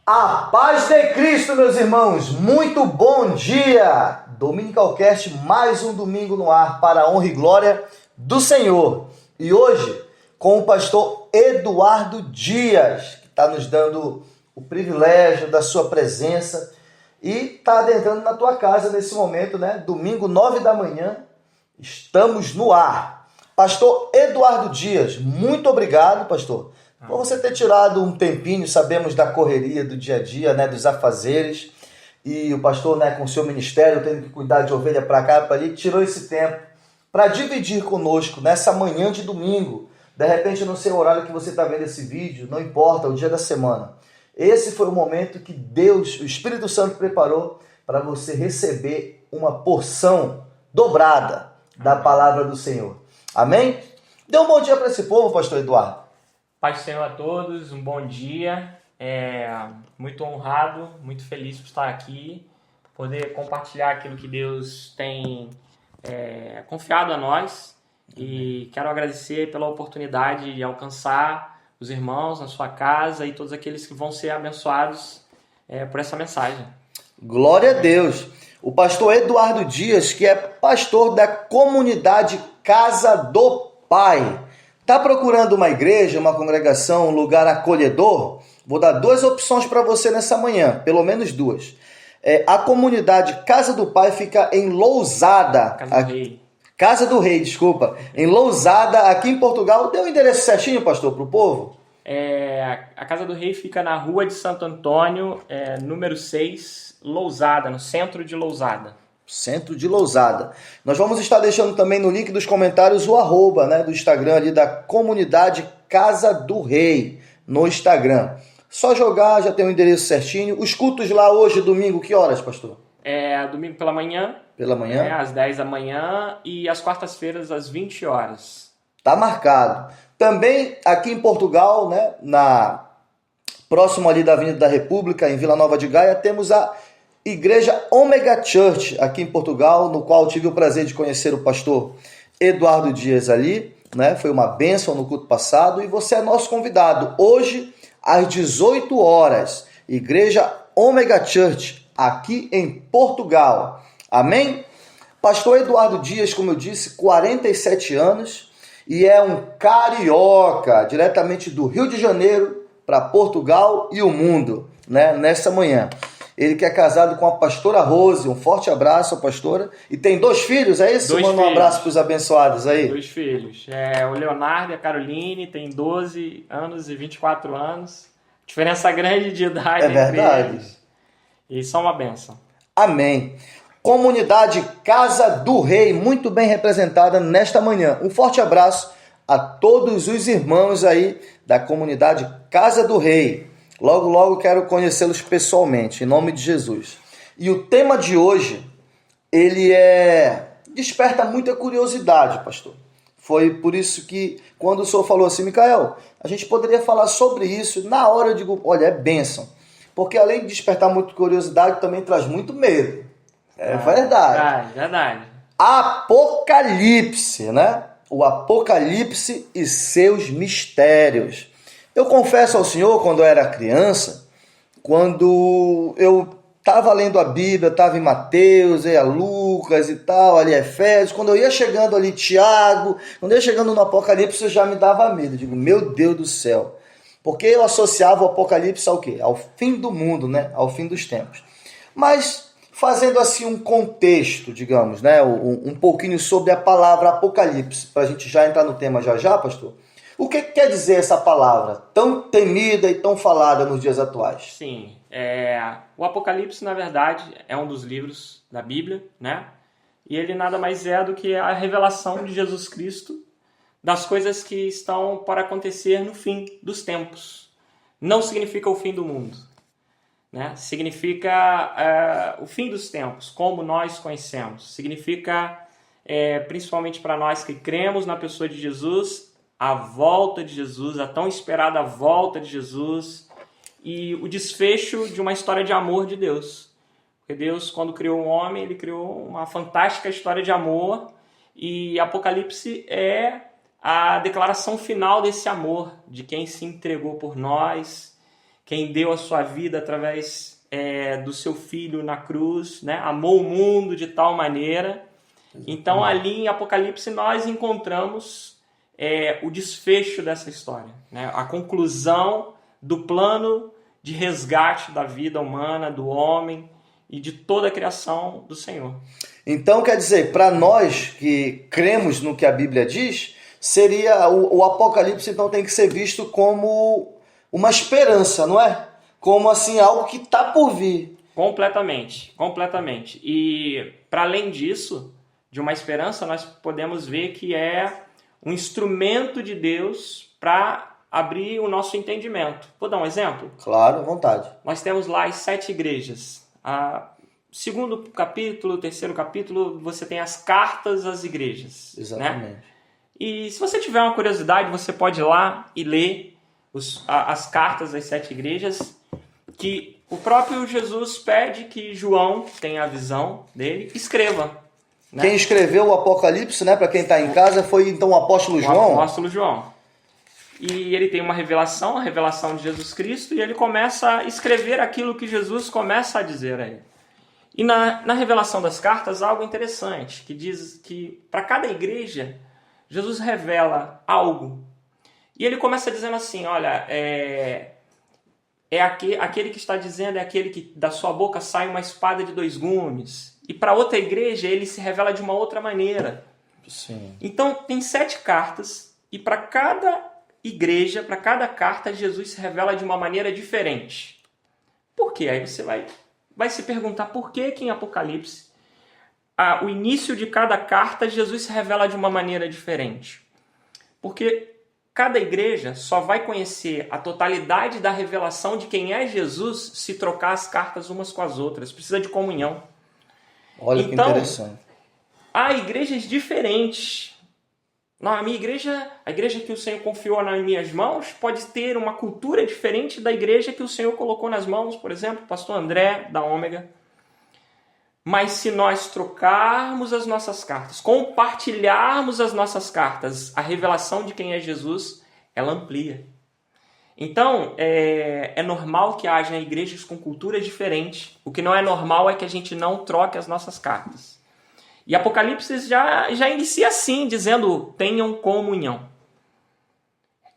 A paz de Cristo, meus irmãos, muito bom dia! Dominicalcast, mais um domingo no ar para a honra e glória do Senhor. E hoje, com o pastor Eduardo Dias, que está nos dando o privilégio da sua presença e está adentrando na tua casa nesse momento, né? Domingo, 9 da manhã, estamos no ar. Pastor Eduardo Dias, muito obrigado, pastor, por você ter tirado um tempinho. Sabemos da correria do dia a dia, né, dos afazeres, e o pastor, né, com o seu ministério, tendo que cuidar de ovelha para cá e para ali, tirou esse tempo para dividir conosco nessa manhã de domingo. De repente, não sei o horário que você está vendo esse vídeo, não importa, o dia da semana. Esse foi o momento que Deus, o Espírito Santo, preparou para você receber uma porção dobrada da palavra do Senhor. Amém? Dê um bom dia para esse povo, pastor Eduardo. Paz do Senhor a todos, um bom dia, muito honrado, muito feliz por estar aqui, poder compartilhar aquilo que Deus tem confiado a nós, e quero agradecer pela oportunidade de alcançar os irmãos na sua casa e todos aqueles que vão ser abençoados por essa mensagem. Glória a Deus! O pastor Eduardo Dias, que é pastor da comunidade Casa do Pai. Está procurando uma igreja, uma congregação, um lugar acolhedor? Vou dar duas opções para você nessa manhã, pelo menos duas. A comunidade Casa do Pai fica em Lousada. Casa do Rei, desculpa. Em Lousada, aqui em Portugal. Deu o endereço certinho, pastor, para o povo? A Casa do Rei fica na Rua de Santo Antônio, número 6, Lousada, no centro de Lousada. Centro de Lousada. Nós vamos estar deixando também no link dos comentários o arroba, né, do Instagram ali da comunidade Casa do Rei no Instagram. Só jogar, já tem o endereço certinho. Os cultos lá hoje, domingo, que horas, pastor? Domingo pela manhã. Pela manhã? Às 10 da manhã e às quartas-feiras às 20 horas. Tá marcado. Também aqui em Portugal, né, próximo ali da Avenida da República, em Vila Nova de Gaia, temos a Igreja Omega Church, aqui em Portugal, no qual tive o prazer de conhecer o pastor Eduardo Dias ali, né? Foi uma bênção no culto passado, e você é nosso convidado hoje às 18 horas, Igreja Omega Church, aqui em Portugal. Amém? Pastor Eduardo Dias, como eu disse, 47 anos, e é um carioca, diretamente do Rio de Janeiro para Portugal e o mundo, né? Nessa manhã. Ele que é casado com a pastora Rose. Um forte abraço, pastora. E tem 2 filhos, é isso? Manda um abraço para os abençoados aí. 2 filhos. O Leonardo e a Caroline tem 12 anos e 24 anos. Diferença grande de idade. É verdade. Eles. E são uma bênção. Amém. Comunidade Casa do Rei, muito bem representada nesta manhã. Um forte abraço a todos os irmãos aí da comunidade Casa do Rei. Logo, logo quero conhecê-los pessoalmente, em nome de Jesus. E o tema de hoje, ele desperta muita curiosidade, pastor. Foi por isso que, quando o senhor falou assim, Micael, a gente poderia falar sobre isso, na hora eu digo, olha, é bênção. Porque além de despertar muita curiosidade, também traz muito medo. É verdade. Verdade. Apocalipse, né? O Apocalipse e seus mistérios. Eu confesso ao Senhor, quando eu era criança, quando eu estava lendo a Bíblia, estava em Mateus, ia Lucas e tal, ali Efésios, quando eu ia chegando ali Tiago, quando eu ia chegando no Apocalipse, eu já me dava medo. Eu digo, meu Deus do céu. Porque eu associava o Apocalipse ao quê? Ao fim do mundo, né? Ao fim dos tempos. Mas, fazendo assim um contexto, digamos, né? Um pouquinho sobre a palavra Apocalipse, para a gente já entrar no tema já, pastor. O que quer dizer essa palavra tão temida e tão falada nos dias atuais? Sim, o Apocalipse, na verdade, é um dos livros da Bíblia, né? E ele nada mais é do que a revelação de Jesus Cristo das coisas que estão para acontecer no fim dos tempos. Não significa o fim do mundo, né? Significa o fim dos tempos, como nós conhecemos. Significa, principalmente para nós que cremos na pessoa de Jesus, a volta de Jesus, a tão esperada volta de Jesus e o desfecho de uma história de amor de Deus. Porque Deus, quando criou o homem, ele criou uma fantástica história de amor, e Apocalipse é a declaração final desse amor, de quem se entregou por nós, quem deu a sua vida através do seu filho na cruz, né? Amou o mundo de tal maneira. Então, ali em Apocalipse, nós encontramos o desfecho dessa história, né? A conclusão do plano de resgate da vida humana, do homem e de toda a criação do Senhor. Então, quer dizer, para nós que cremos no que a Bíblia diz, seria o Apocalipse, então, tem que ser visto como uma esperança, não é? Como, assim, algo que está por vir. Completamente, completamente. E, para além disso, de uma esperança, nós podemos ver que é um instrumento de Deus para abrir o nosso entendimento. Vou dar um exemplo? Claro, à vontade. Nós temos lá as 7 igrejas. Segundo capítulo, terceiro capítulo, você tem as cartas às igrejas. Exatamente. Né? E se você tiver uma curiosidade, você pode ir lá e ler as cartas das 7 igrejas, que o próprio Jesus pede que João, que tem a visão dele, escreva. Né? Quem escreveu o Apocalipse, né, para quem está em casa, foi então o apóstolo João? O apóstolo João. E ele tem uma revelação, a revelação de Jesus Cristo, e ele começa a escrever aquilo que Jesus começa a dizer a ele. E na revelação das cartas, algo interessante, que diz que para cada igreja, Jesus revela algo. E ele começa dizendo assim, olha, aquele que está dizendo é aquele que da sua boca sai uma espada de 2 gumes. E para outra igreja, ele se revela de uma outra maneira. Sim. Então, tem 7 cartas, e para cada igreja, para cada carta, Jesus se revela de uma maneira diferente. Por quê? Aí você vai se perguntar por que em Apocalipse, o início de cada carta, Jesus se revela de uma maneira diferente. Porque cada igreja só vai conhecer a totalidade da revelação de quem é Jesus se trocar as cartas umas com as outras. Precisa de comunhão. Olha que interessante. Há igrejas diferentes. Não, a minha igreja, a igreja que o Senhor confiou nas minhas mãos, pode ter uma cultura diferente da igreja que o Senhor colocou nas mãos, por exemplo, o pastor André, da Ômega. Mas se nós trocarmos as nossas cartas, compartilharmos as nossas cartas, a revelação de quem é Jesus, ela amplia. Então, é normal que haja igrejas com culturas diferentes. O que não é normal é que a gente não troque as nossas cartas. E Apocalipse já inicia assim, dizendo, tenham comunhão.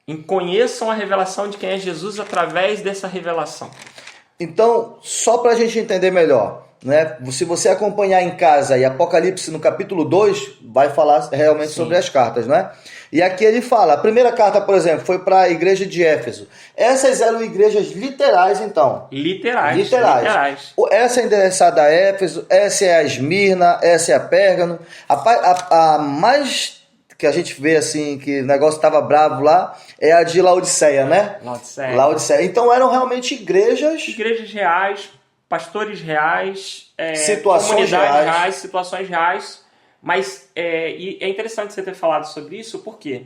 E conheçam a revelação de quem é Jesus através dessa revelação. Então, só para a gente entender melhor, né? Se você acompanhar em casa e Apocalipse no capítulo 2, vai falar realmente sobre as cartas, né? E aqui ele fala, a primeira carta, por exemplo, foi para a igreja de Éfeso. Essas eram igrejas literais, então. Literais. Essa é endereçada a Éfeso, essa é a Esmirna, essa é a Pérgamo. A mais que a gente vê assim, que o negócio estava bravo lá, é a de Laodiceia, né? Laodiceia. Então eram realmente igrejas reais, pastores reais, situações reais, situações reais. Mas e é interessante você ter falado sobre isso, porque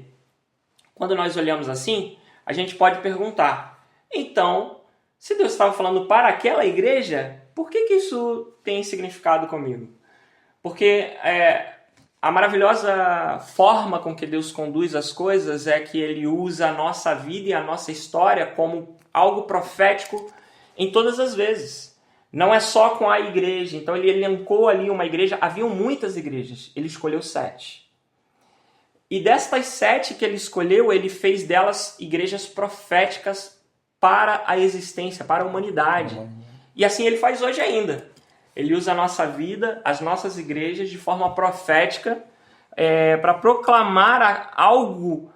quando nós olhamos assim, a gente pode perguntar, então, se Deus estava falando para aquela igreja, por que isso tem significado comigo? Porque a maravilhosa forma com que Deus conduz as coisas é que Ele usa a nossa vida e a nossa história como algo profético em todas as vezes. Não é só com a igreja. Então ele elencou ali uma igreja. Haviam muitas igrejas. Ele escolheu 7. E destas 7 que ele escolheu, ele fez delas igrejas proféticas para a existência, para a humanidade. E assim ele faz hoje ainda. Ele usa a nossa vida, as nossas igrejas, de forma profética para proclamar algo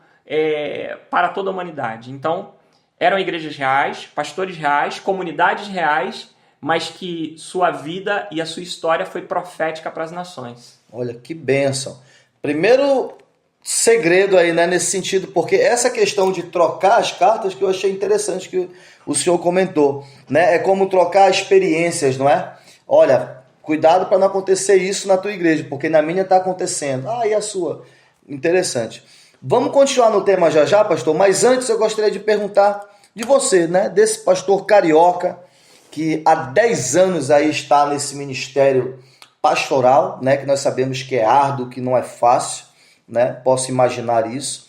para toda a humanidade. Então, eram igrejas reais, pastores reais, comunidades reais, mas que sua vida e a sua história foi profética para as nações. Olha, que bênção. Primeiro segredo aí, né, nesse sentido, porque essa questão de trocar as cartas que eu achei interessante que o senhor comentou, né? É como trocar experiências, não é? Olha, cuidado para não acontecer isso na tua igreja, porque na minha está acontecendo. E a sua? Interessante. Vamos continuar no tema já, pastor, mas antes eu gostaria de perguntar de você, né, desse pastor carioca, que há 10 anos aí está nesse ministério pastoral, né, que nós sabemos que é árduo, que não é fácil, né, posso imaginar isso.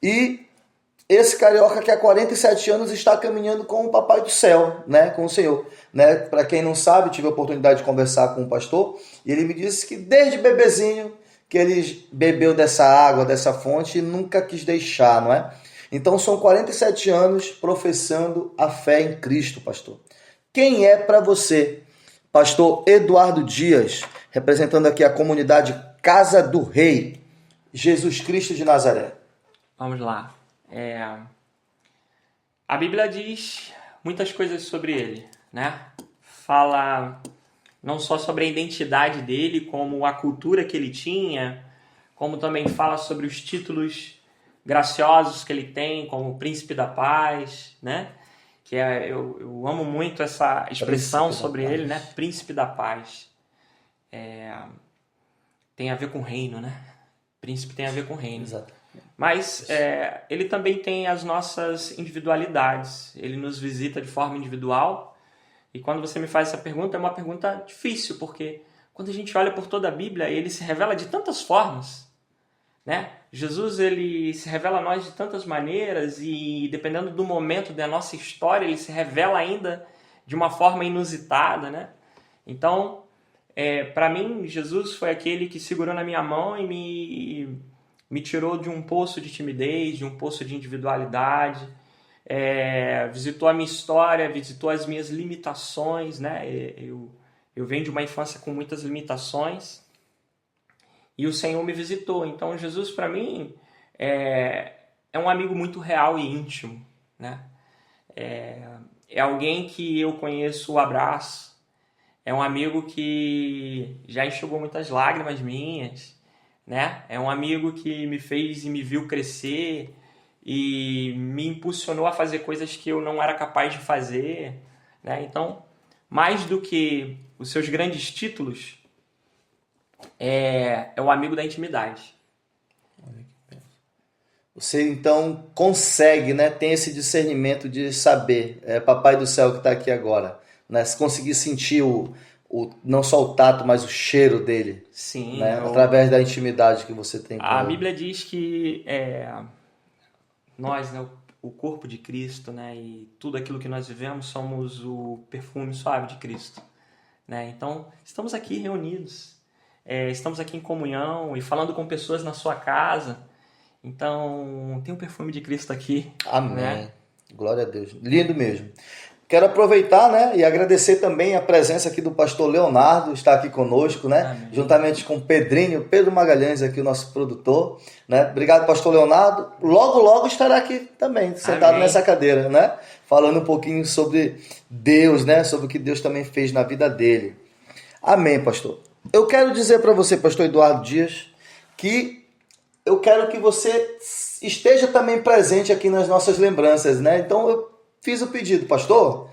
E esse carioca que há 47 anos está caminhando com o Papai do Céu, né, com o Senhor. Né? Para quem não sabe, tive a oportunidade de conversar com o pastor e ele me disse que desde bebezinho que ele bebeu dessa água, dessa fonte e nunca quis deixar, não é? Então são 47 anos professando a fé em Cristo, pastor. Quem é para você, pastor Eduardo Dias, representando aqui a comunidade Casa do Rei, Jesus Cristo de Nazaré? Vamos lá. A Bíblia diz muitas coisas sobre ele, né? Fala não só sobre a identidade dele, como a cultura que ele tinha, como também fala sobre os títulos graciosos que ele tem, como Príncipe da Paz, né? Que eu amo muito essa expressão sobre ele, né? Príncipe da Paz. Tem a ver com reino, né? Príncipe tem a ver com reino. Exato. Mas ele também tem as nossas individualidades. Ele nos visita de forma individual. E quando você me faz essa pergunta, é uma pergunta difícil, porque quando a gente olha por toda a Bíblia, ele se revela de tantas formas, né? Jesus, ele se revela a nós de tantas maneiras e, dependendo do momento da nossa história, ele se revela ainda de uma forma inusitada, né? Então, para mim, Jesus foi aquele que segurou na minha mão e me tirou de um poço de timidez, de um poço de individualidade, visitou a minha história, visitou as minhas limitações, né? Eu venho de uma infância com muitas limitações e o Senhor me visitou. Então, Jesus, para mim, é um amigo muito real e íntimo, né? É alguém que eu conheço o abraço, é um amigo que já enxugou muitas lágrimas minhas, né? É um amigo que me fez e me viu crescer e me impulsionou a fazer coisas que eu não era capaz de fazer, né? Então, mais do que os seus grandes títulos, é o amigo da intimidade. Você então consegue, né? Tem esse discernimento de saber, Papai do Céu que está aqui agora, né? Se conseguir sentir não só o tato, mas o cheiro dele. Sim. Né? Através da intimidade que você tem com A ele. Bíblia diz que nós, né, o corpo de Cristo, né, e tudo aquilo que nós vivemos, somos o perfume suave de Cristo. Né? Então, estamos aqui reunidos, estamos aqui em comunhão e falando com pessoas na sua casa. Então, tem o perfume de Cristo aqui. Amém. Né? Glória a Deus. Lindo mesmo. Quero aproveitar, né, e agradecer também a presença aqui do pastor Leonardo, está aqui conosco, né, Amém. Juntamente com o Pedro Magalhães, aqui o nosso produtor, né. Obrigado, pastor Leonardo. Logo, logo estará aqui também, sentado Amém. nessa cadeira, né, falando um pouquinho sobre Deus, né, sobre o que Deus também fez na vida dele. Amém, pastor. Eu quero dizer para você, pastor Eduardo Dias, que eu quero que você esteja também presente aqui nas nossas lembranças, né. Então eu fiz o pedido, pastor.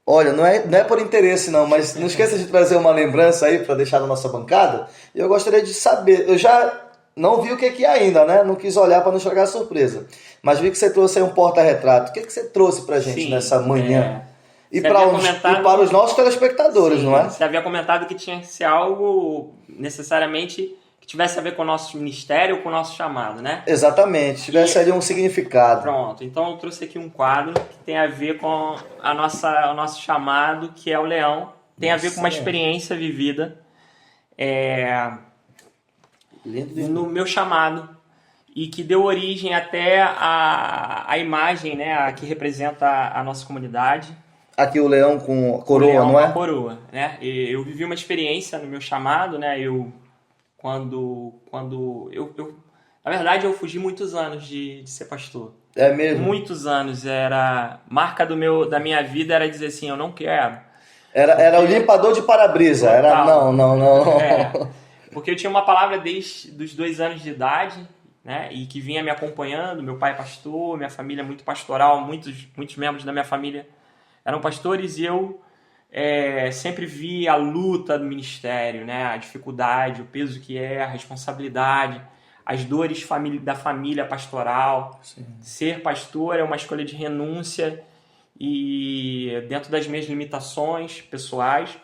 Olha, não é por interesse não, mas não esqueça de trazer uma lembrança aí para deixar na nossa bancada. E eu gostaria de saber, eu já não vi o que é ainda, né? Não quis olhar para não estragar a surpresa. Mas vi que você trouxe aí um porta-retrato. O que você trouxe pra gente nessa manhã? E para os nossos telespectadores, sim, não é? Você havia comentado que tinha que ser algo necessariamente que tivesse a ver com o nosso ministério ou com o nosso chamado, né? Exatamente, tivesse ali um significado. Pronto, então eu trouxe aqui um quadro que tem a ver com o nosso chamado, que é o Leão. Tem a ver com uma experiência vivida no meu chamado e que deu origem até a imagem, né, que representa a nossa comunidade. Aqui o leão com a coroa, o leão não é? Com a coroa, né? Eu vivi uma experiência no meu chamado, né? Na verdade, eu fugi muitos anos de ser pastor. É mesmo? Muitos anos. Era marca da minha vida era dizer assim, eu não quero. Era o limpador de para-brisa. Era não. Porque eu tinha uma palavra desde os 2 anos de idade, né? E que vinha me acompanhando. Meu pai é pastor, minha família é muito pastoral, muitos membros da minha família eram pastores e eu sempre vi a luta do ministério, né? A dificuldade, o peso que a responsabilidade, as dores da família pastoral. Sim. Ser pastor é uma escolha de renúncia e dentro das minhas limitações pessoais,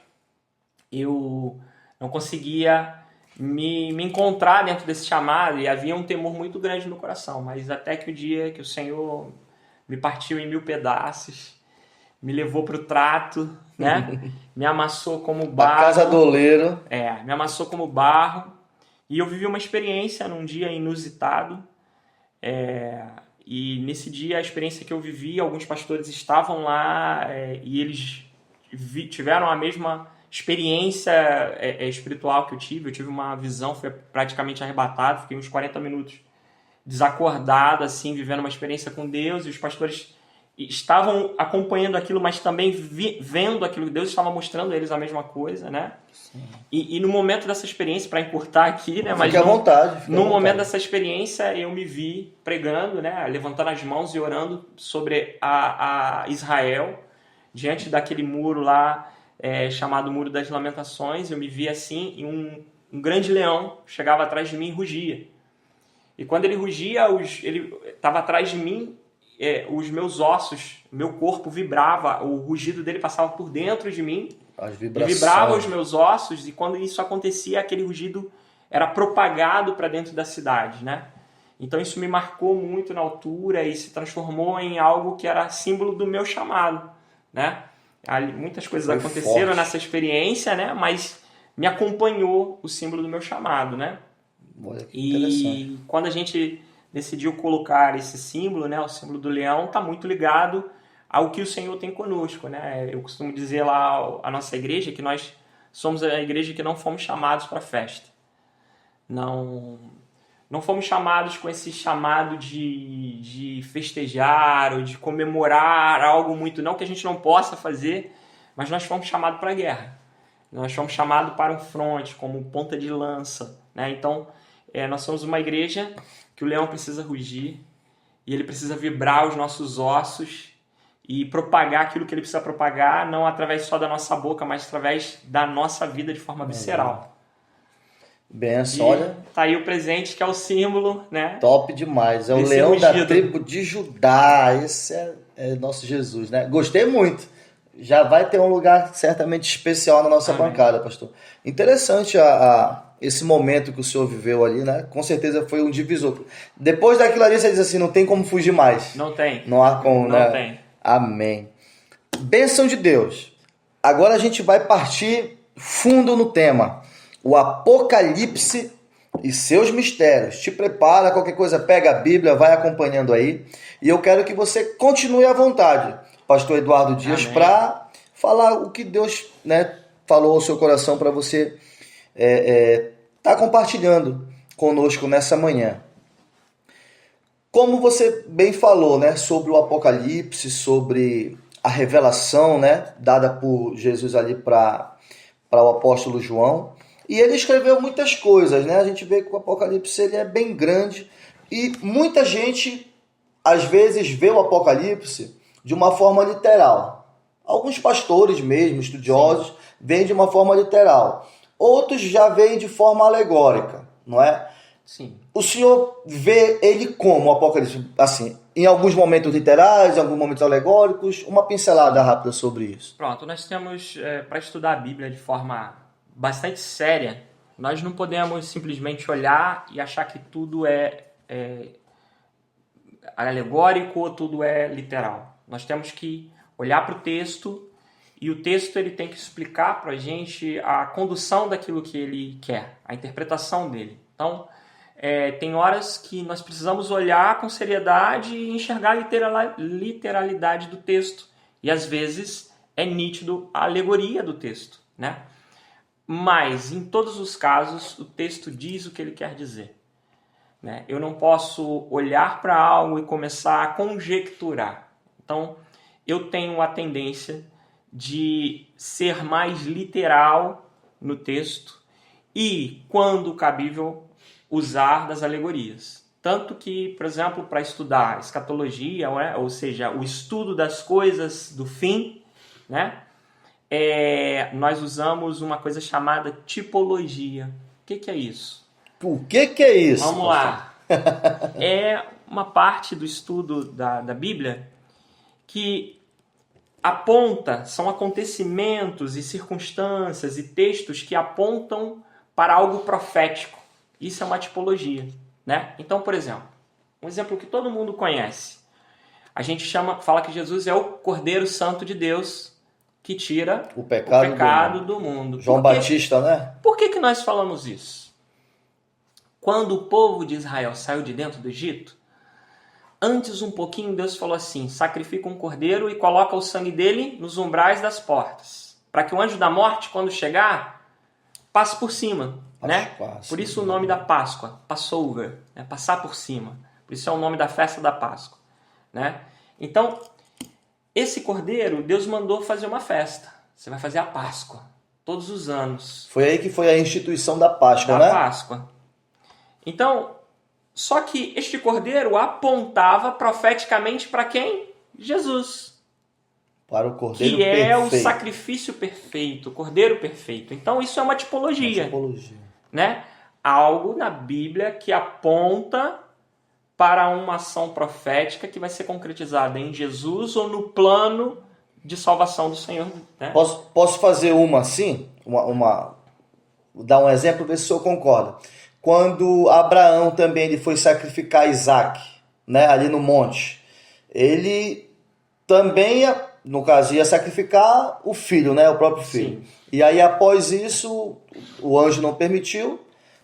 eu não conseguia me encontrar dentro desse chamado, e havia um temor muito grande no coração, mas até que o dia que o Senhor me partiu em 1000 pedaços, me levou para o trato, né? Me amassou como barro. A casa do oleiro. Me amassou como barro, e eu vivi uma experiência num dia inusitado, e nesse dia, a experiência que eu vivi, alguns pastores estavam lá e eles tiveram a mesma experiência espiritual que eu tive. Eu tive uma visão, fui praticamente arrebatado, fiquei uns 40 minutos desacordado, assim, vivendo uma experiência com Deus, e os pastores estavam acompanhando aquilo, mas também vendo aquilo que Deus estava mostrando a eles a mesma coisa, né? E no momento dessa experiência, para encurtar aqui, né? Mas fique à vontade. No momento dessa experiência, eu me vi pregando, né? Levantando as mãos e orando sobre a Israel, diante daquele muro lá, chamado Muro das Lamentações. Eu me vi assim, e um grande leão chegava atrás de mim e rugia. E quando ele rugia, ele estava atrás de mim, os meus ossos, meu corpo vibrava, o rugido dele passava por dentro de mim, e vibrava os meus ossos, e quando isso acontecia, aquele rugido era propagado para dentro da cidade, né? Então isso me marcou muito na altura e se transformou em algo que era símbolo do meu chamado, né? Muitas coisas aconteceram nessa experiência, né? Mas me acompanhou o símbolo do meu chamado, né? Olha que interessante. E quando a gente decidiu colocar esse símbolo, né, o símbolo do leão, está muito ligado ao que o Senhor tem conosco, né? Eu costumo dizer lá a nossa igreja que nós somos a igreja que não fomos chamados para festa. Não fomos chamados com esse chamado de festejar ou de comemorar algo muito, não que a gente não possa fazer, mas nós fomos chamados para a guerra. Nós fomos chamados para um fronte, como ponta de lança, né? Então, nós somos uma igreja que o leão precisa rugir e ele precisa vibrar os nossos ossos e propagar aquilo que ele precisa propagar, não através só da nossa boca, mas através da nossa vida de forma visceral. Benção, olha. Tá aí o presente, que é o símbolo, né? Top demais. É o leão da tribo de Judá. Esse é nosso Jesus, né? Gostei muito. Já vai ter um lugar certamente especial na nossa bancada, pastor. Interessante esse momento que o senhor viveu ali, né? Com certeza foi um divisor. Depois daquilo ali, você diz assim, não tem como fugir mais. Não tem. Não há como, né? Não tem. Amém. Bênção de Deus. Agora a gente vai partir fundo no tema. O Apocalipse e seus mistérios. Te prepara, qualquer coisa, pega a Bíblia, vai acompanhando aí. E eu quero que você continue à vontade, pastor Eduardo Dias, para falar o que Deus, né, falou ao seu coração para você tá compartilhando conosco nessa manhã. Como você bem falou, né, sobre o Apocalipse, sobre a revelação, né, dada por Jesus ali para o apóstolo João. E ele escreveu muitas coisas, né? A gente vê que o Apocalipse ele é bem grande e muita gente, às vezes, vê o Apocalipse de uma forma literal. Alguns pastores mesmo, estudiosos, veem de uma forma literal. Outros já veem de forma alegórica, não é? Sim. O senhor vê ele como o Apocalipse? Assim, em alguns momentos literais, em alguns momentos alegóricos? Uma pincelada rápida sobre isso. Pronto, nós temos, para estudar a Bíblia de forma bastante séria, nós não podemos simplesmente olhar e achar que tudo é alegórico ou tudo é literal. Nós temos que olhar para o texto e o texto ele tem que explicar para a gente a condução daquilo que ele quer, a interpretação dele. Então, tem horas que nós precisamos olhar com seriedade e enxergar a literalidade do texto. E às vezes é nítido a alegoria do texto, né? Mas, em todos os casos, o texto diz o que ele quer dizer, né? Eu não posso olhar para algo e começar a conjecturar. Então, eu tenho a tendência de ser mais literal no texto e, quando cabível, usar das alegorias. Tanto que, por exemplo, para estudar escatologia, ou seja, o estudo das coisas do fim, né? Nós usamos uma coisa chamada tipologia. O que é isso? O que é isso? Vamos lá. É uma parte do estudo da Bíblia que são acontecimentos e circunstâncias e textos que apontam para algo profético. Isso é uma tipologia, né? Então, por exemplo, um exemplo que todo mundo conhece. A gente fala que Jesus é o Cordeiro Santo de Deus que tira O pecado do mundo. João Batista, né? Por que nós falamos isso? Quando o povo de Israel saiu de dentro do Egito, antes um pouquinho Deus falou assim, sacrifica um cordeiro e coloca o sangue dele nos umbrais das portas, para que o anjo da morte, quando chegar, passe por cima. Né? Por isso o nome da Páscoa, Passover, né? Passar por cima. Por isso é o nome da festa da Páscoa. Né? Então, esse cordeiro, Deus mandou fazer uma festa. Você vai fazer a Páscoa, todos os anos. Foi aí que foi a instituição da Páscoa, né? Da Páscoa. Então, só que este cordeiro apontava profeticamente para quem? Jesus. Para o cordeiro que é perfeito. o sacrifício perfeito, o cordeiro perfeito. Então, isso é uma tipologia. Né? Algo na Bíblia que aponta para uma ação profética que vai ser concretizada em Jesus ou no plano de salvação do Senhor. Né? Posso fazer uma assim? Dar um exemplo, ver se o senhor concorda. Quando Abraão também ele foi sacrificar Isaac, né, ali no monte, ele também, no caso, ia sacrificar o filho, né, o próprio filho. Sim. E aí, após isso, o anjo não permitiu,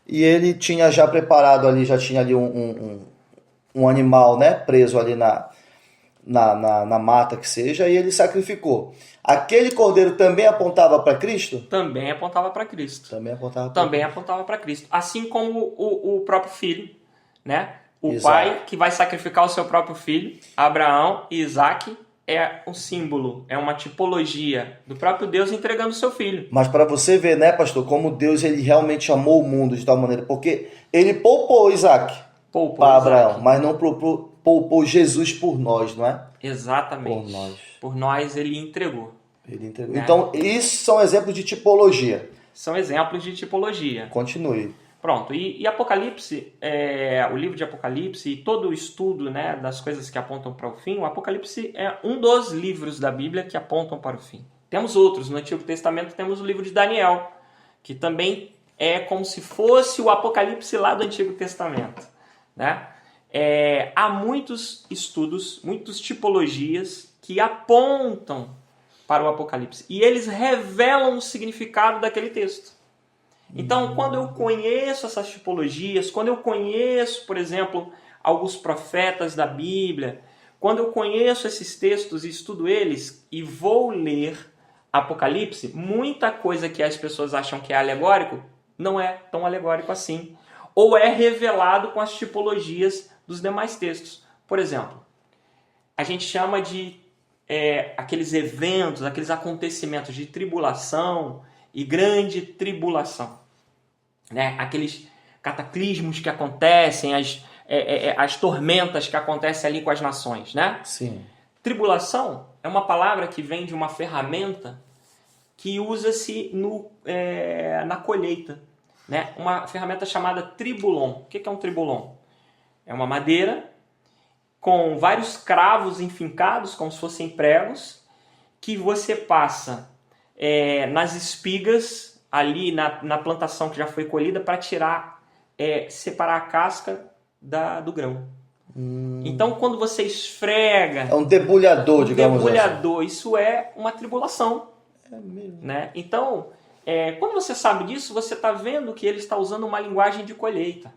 e ele tinha já preparado ali, já tinha ali um animal, né, preso ali na mata que seja, e ele sacrificou. Aquele cordeiro também apontava para Cristo? Também apontava para Cristo. Também apontava para Cristo. Assim como o próprio filho, né? O Isaac. pai que vai sacrificar o seu próprio filho, Abraão e Isaac, é um símbolo, é uma tipologia do próprio Deus entregando o seu filho. Mas para você ver, né, pastor, como Deus ele realmente amou o mundo de tal maneira, porque ele poupou Isaac para Abraão, mas não poupou Jesus por nós, não é? Exatamente. Por nós ele entregou. Né? Então, isso são exemplos de tipologia. São exemplos de tipologia. Continue. Pronto. E Apocalipse, o livro de Apocalipse e todo o estudo, né, das coisas que apontam para o fim, o Apocalipse é um dos livros da Bíblia que apontam para o fim. Temos outros. No Antigo Testamento temos o livro de Daniel, que também é como se fosse o Apocalipse lá do Antigo Testamento. Né? Há muitos estudos, muitas tipologias que apontam para o Apocalipse. E eles revelam o significado daquele texto. Então, quando eu conheço essas tipologias, quando eu conheço, por exemplo, alguns profetas da Bíblia, quando eu conheço esses textos e estudo eles e vou ler Apocalipse, muita coisa que as pessoas acham que é alegórico não é tão alegórico assim. Ou é revelado com as tipologias dos demais textos. Por exemplo, a gente chama de aqueles eventos, aqueles acontecimentos de tribulação e grande tribulação. Né? Aqueles cataclismos que acontecem, as tormentas que acontecem ali com as nações. Né? Sim. Tribulação é uma palavra que vem de uma ferramenta que usa-se na colheita. Né? Uma ferramenta chamada tribulon. O que é um tribulon? É uma madeira com vários cravos enfincados, como se fossem pregos, que você passa nas espigas, ali na plantação que já foi colhida, para separar a casca do grão. Então, quando você esfrega... É um debulhador, digamos assim. Debulhador, isso é uma tribulação. É mesmo. Né? Então... quando você sabe disso, você está vendo que ele está usando uma linguagem de colheita.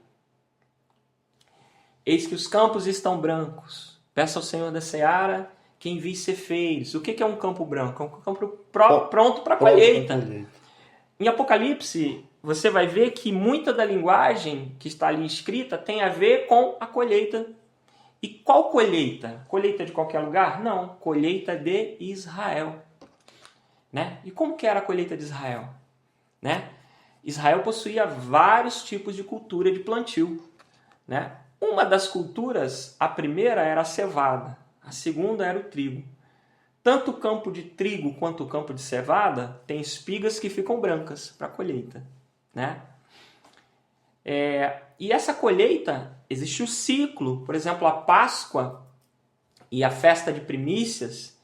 Eis que os campos estão brancos. Peça ao Senhor da Seara que envie ceifeiros. O que é um campo branco? É um campo pronto para colheita. Em Apocalipse, você vai ver que muita da linguagem que está ali escrita tem a ver com a colheita. E qual colheita? Colheita de qualquer lugar? Não, colheita de Israel. Né? E como que era a colheita de Israel? Né? Israel possuía vários tipos de cultura de plantio. Né? Uma das culturas, a primeira era a cevada, a segunda era o trigo. Tanto o campo de trigo quanto o campo de cevada tem espigas que ficam brancas para a colheita. Né? E essa colheita, existe o ciclo. Por exemplo, a Páscoa e a festa de primícias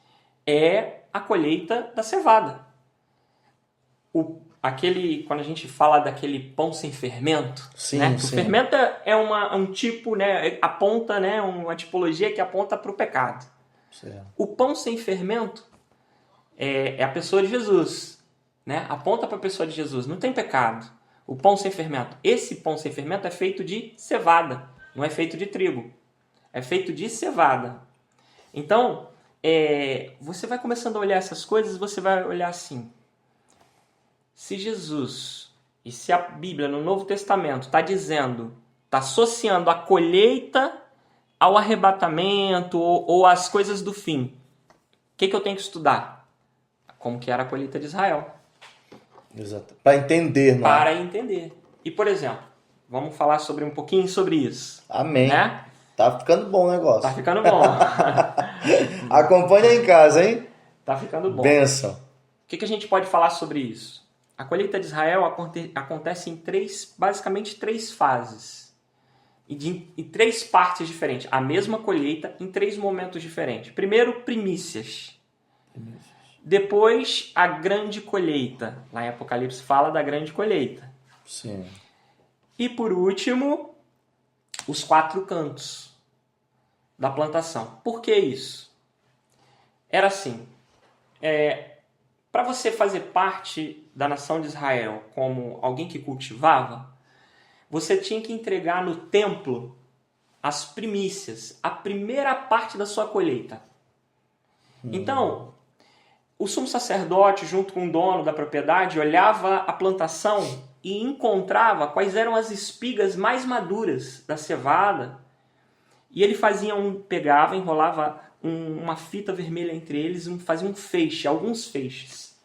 é a colheita da cevada. quando a gente fala daquele pão sem fermento, Sim, né? sim. O fermento é um tipo, né? Aponta, né? Uma tipologia que aponta para o pecado. Certo. O pão sem fermento é a pessoa de Jesus, né? Aponta para a pessoa de Jesus. Não tem pecado. O pão sem fermento. Esse pão sem fermento é feito de cevada, não é feito de trigo. É feito de cevada. Então, você vai começando a olhar essas coisas, você vai olhar assim. Se Jesus e se a Bíblia no Novo Testamento está associando a colheita ao arrebatamento ou às coisas do fim, o que eu tenho que estudar? Como que era a colheita de Israel. Exato. Para entender, não é? Para entender. E, por exemplo, vamos falar um pouquinho sobre isso. Amém. Né? Tá ficando bom o negócio. Tá ficando bom. Acompanha em casa, hein? Tá ficando bom. Bênção. O que a gente pode falar sobre isso? A colheita de Israel acontece em basicamente três fases. E 3 partes diferentes. A mesma colheita em 3 momentos diferentes. Primeiro, primícias. Depois, a grande colheita. Lá em Apocalipse fala da grande colheita. Sim. E por último, os 4 cantos da plantação. Por que isso? Era assim. Para você fazer parte da nação de Israel como alguém que cultivava, você tinha que entregar no templo as primícias, a primeira parte da sua colheita. Então, o sumo sacerdote, junto com o dono da propriedade, olhava a plantação e encontrava quais eram as espigas mais maduras da cevada. E ele pegava, enrolava uma fita vermelha entre eles, fazia um feixe, alguns feixes.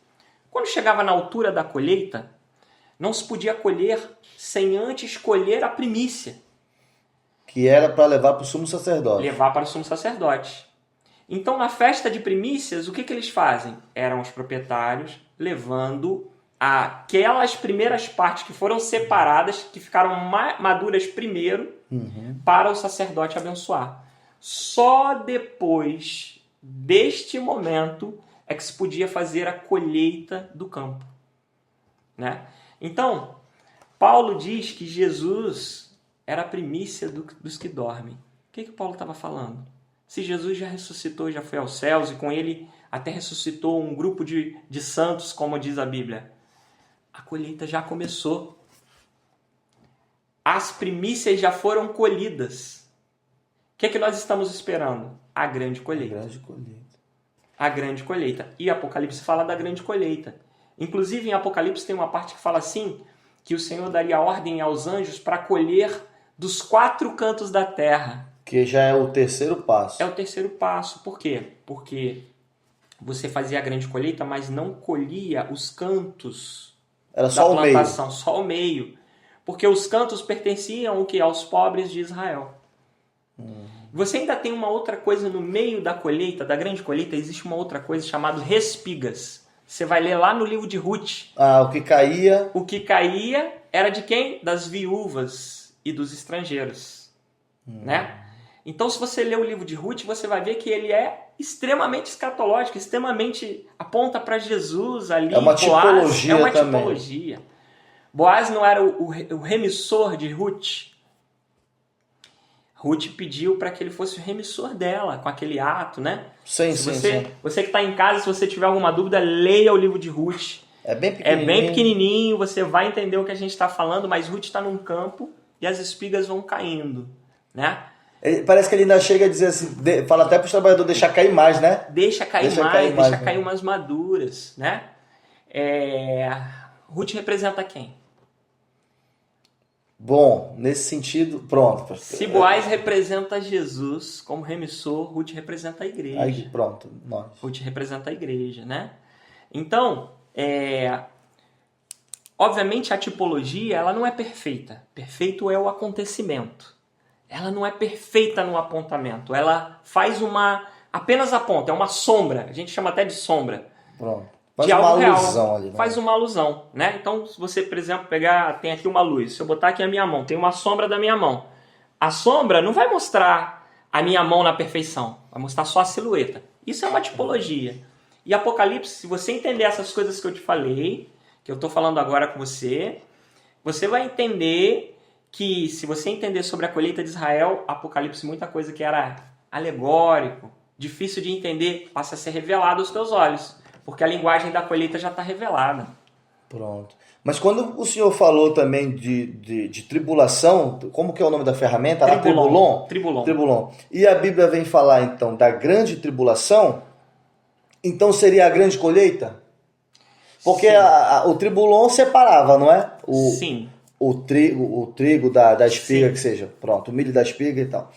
Quando chegava na altura da colheita, não se podia colher sem antes colher a primícia. Que era para levar para o sumo sacerdote. Levar para o sumo sacerdote. Então, na festa de primícias, o que eles fazem? Eram os proprietários levando aquelas primeiras partes que foram separadas, que ficaram maduras primeiro, para o sacerdote abençoar. Só depois deste momento é que se podia fazer a colheita do campo. Né? Então, Paulo diz que Jesus era a primícia dos que dormem. O que Paulo estava falando? Se Jesus já ressuscitou, já foi aos céus, e com ele até ressuscitou um grupo de santos, como diz a Bíblia, a colheita já começou. As primícias já foram colhidas. O que nós estamos esperando? A grande colheita. A grande colheita. A grande colheita. E Apocalipse fala da grande colheita. Inclusive, em Apocalipse tem uma parte que fala assim, que o Senhor daria ordem aos anjos para colher dos 4 cantos da terra. Que já é o terceiro passo. É o terceiro passo. Por quê? Porque você fazia a grande colheita, mas não colhia os cantos Era só da o meio. plantação, só o meio. Porque os cantos pertenciam aos pobres de Israel. Você ainda tem uma outra coisa no meio da colheita, da grande colheita, existe uma outra coisa chamada respigas. Você vai ler lá no livro de Ruth. O que caía... O que caía era de quem? Das viúvas e dos estrangeiros. Né? Então, se você ler o livro de Ruth, você vai ver que ele é extremamente escatológico, extremamente aponta para Jesus ali. É uma Boaz, tipologia é uma também. tipologia. Boaz não era o remissor de Ruth. Ruth pediu para que ele fosse o remissor dela, com aquele ato, né? Sim. Você que está em casa, se você tiver alguma dúvida, leia o livro de Ruth. É bem É pequenininho. bem pequenininho, você vai entender o que a gente está falando, mas Ruth está num campo e as espigas vão caindo, né? Parece que ele ainda chega a dizer assim, fala até para os trabalhadores deixar cair mais, né? Deixa cair né? umas maduras, né? Ruth representa quem? Bom, nesse sentido, pronto. Se Boaz representa Jesus como remissor, Ruth representa a igreja. Aí, pronto, nós. Ruth representa a igreja, né? Então, obviamente a tipologia ela não é perfeita. Perfeito é o acontecimento. Ela não é perfeita no apontamento. Ela faz apenas aponta, é uma sombra. A gente chama até de sombra. Pronto. Faz de uma algo alusão real. ali. Né? Faz uma alusão, né? Então, se você, por exemplo, tem aqui uma luz. Se eu botar aqui a minha mão, tem uma sombra da minha mão. A sombra não vai mostrar a minha mão na perfeição. Vai mostrar só a silhueta. Isso é uma tipologia. E Apocalipse, se você entender essas coisas que eu te falei, que eu estou falando agora com você, você vai entender que, se você entender sobre a colheita de Israel, Apocalipse, muita coisa que era alegórico, difícil de entender, passa a ser revelado aos teus olhos, porque a linguagem da colheita já está revelada. Pronto. Mas quando o senhor falou também de tribulação, como que é o nome da ferramenta? Tribulon. Tribulon. E a Bíblia vem falar então da grande tribulação, então seria a grande colheita? Porque o tribulon separava, não é? Sim. O trigo da espiga, Sim. que seja. Pronto, o milho da espiga e tal.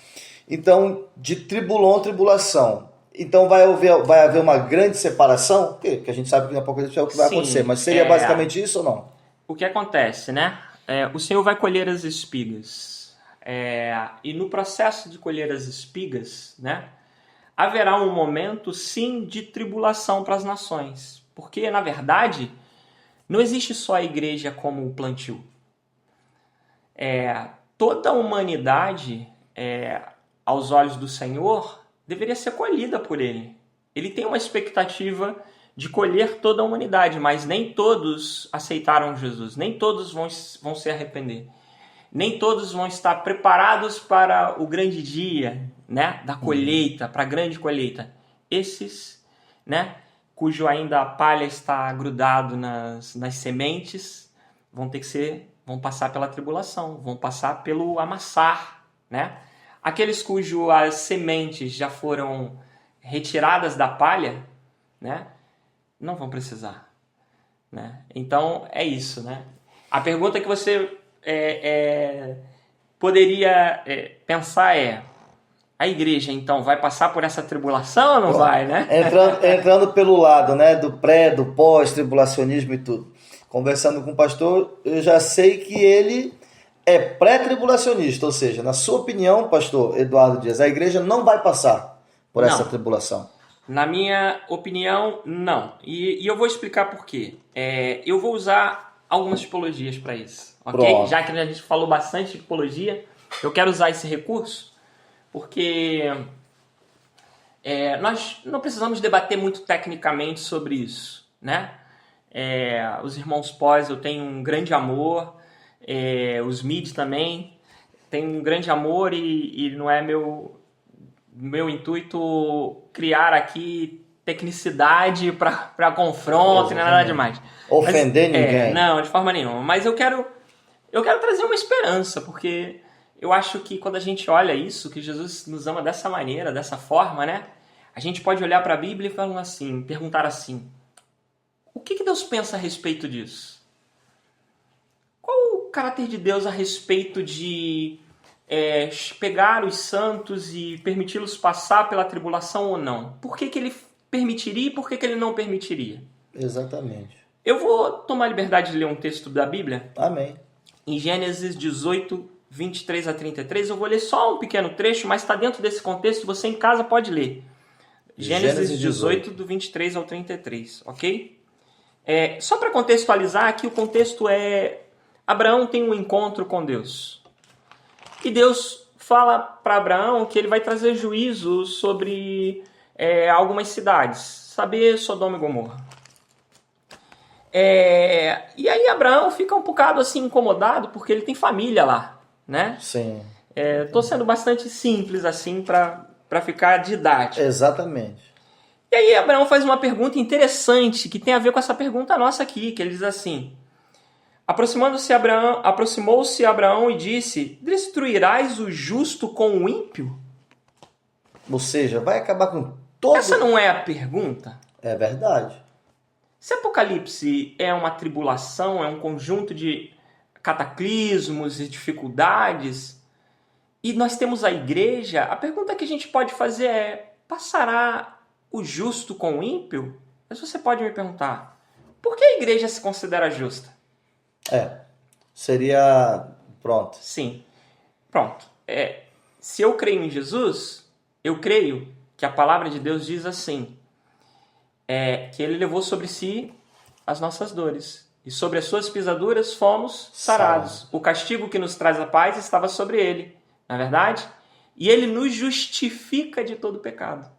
Então, de tribulon, tribulação. Então vai haver uma grande separação, que a gente sabe que no Apocalipse é o que vai acontecer, mas seria basicamente isso ou não? O que acontece, né? O Senhor vai colher as espigas. E no processo de colher as espigas, né, haverá um momento, sim, de tribulação para as nações. Porque, na verdade, não existe só a igreja como o plantio. Toda a humanidade, aos olhos do Senhor, deveria ser colhida por Ele. Ele tem uma expectativa de colher toda a humanidade, mas nem todos aceitaram Jesus, nem todos vão se arrepender, nem todos vão estar preparados para o grande dia, né, da colheita, para a grande colheita. Esses, né, cujo ainda a palha está grudado nas sementes, vão passar pela tribulação, vão passar pelo amassar, né? Aqueles cujas sementes já foram retiradas da palha, né, não vão precisar, né? Então é isso, né? A pergunta que você poderia pensar a igreja então vai passar por essa tribulação ou não vai, né? Entrando pelo lado, né, do do pós-tribulacionismo e tudo. Conversando com o pastor, eu já sei que ele é pré-tribulacionista, ou seja, na sua opinião, pastor Eduardo Dias, a igreja não vai passar por essa tribulação. Na minha opinião, não. E eu vou explicar por quê. Eu vou usar algumas tipologias para isso, ok? Pronto. Já que a gente falou bastante de tipologia, eu quero usar esse recurso porque nós não precisamos debater muito tecnicamente sobre isso, né? Os irmãos pós, eu tenho um grande amor, os mid também, tem um grande amor e não é meu intuito criar aqui tecnicidade para confronto, não é nada demais. Ofender ninguém. Não, de forma nenhuma. Mas eu quero trazer uma esperança, porque eu acho que quando a gente olha isso, que Jesus nos ama dessa maneira, dessa forma, né? A gente pode olhar para a Bíblia e perguntar assim, o que Deus pensa a respeito disso? Qual o caráter de Deus a respeito de pegar os santos e permiti-los passar pela tribulação ou não? Por que ele permitiria e por que ele não permitiria? Exatamente. Eu vou tomar a liberdade de ler um texto da Bíblia. Amém. Em Gênesis 18, 23 a 33. Eu vou ler só um pequeno trecho, mas está dentro desse contexto, você em casa pode ler. Gênesis 18, do 23 ao 33, ok? Só para contextualizar, aqui o contexto Abraão tem um encontro com Deus. E Deus fala para Abraão que ele vai trazer juízo sobre algumas cidades, saber Sodoma e Gomorra. E aí Abraão fica um bocado assim incomodado porque ele tem família lá, né? Sim. Tô sendo bastante simples assim para ficar didático. Exatamente. E aí Abraão faz uma pergunta interessante que tem a ver com essa pergunta nossa aqui, que ele diz assim: aproximou-se Abraão e disse: destruirás o justo com o ímpio? Ou seja, vai acabar com todo... Essa não é a pergunta? É verdade. Se Apocalipse é uma tribulação, é um conjunto de cataclismos e dificuldades, e nós temos a igreja, a pergunta que a gente pode fazer é: passará o justo com o ímpio? Mas você pode me perguntar, por que a igreja se considera justa? Seria... Pronto. Sim. Pronto. Se eu creio em Jesus, eu creio que a palavra de Deus diz assim, que ele levou sobre si as nossas dores, e sobre as suas pisaduras fomos sarados. O castigo que nos traz a paz estava sobre ele, não é verdade? E ele nos justifica de todo pecado.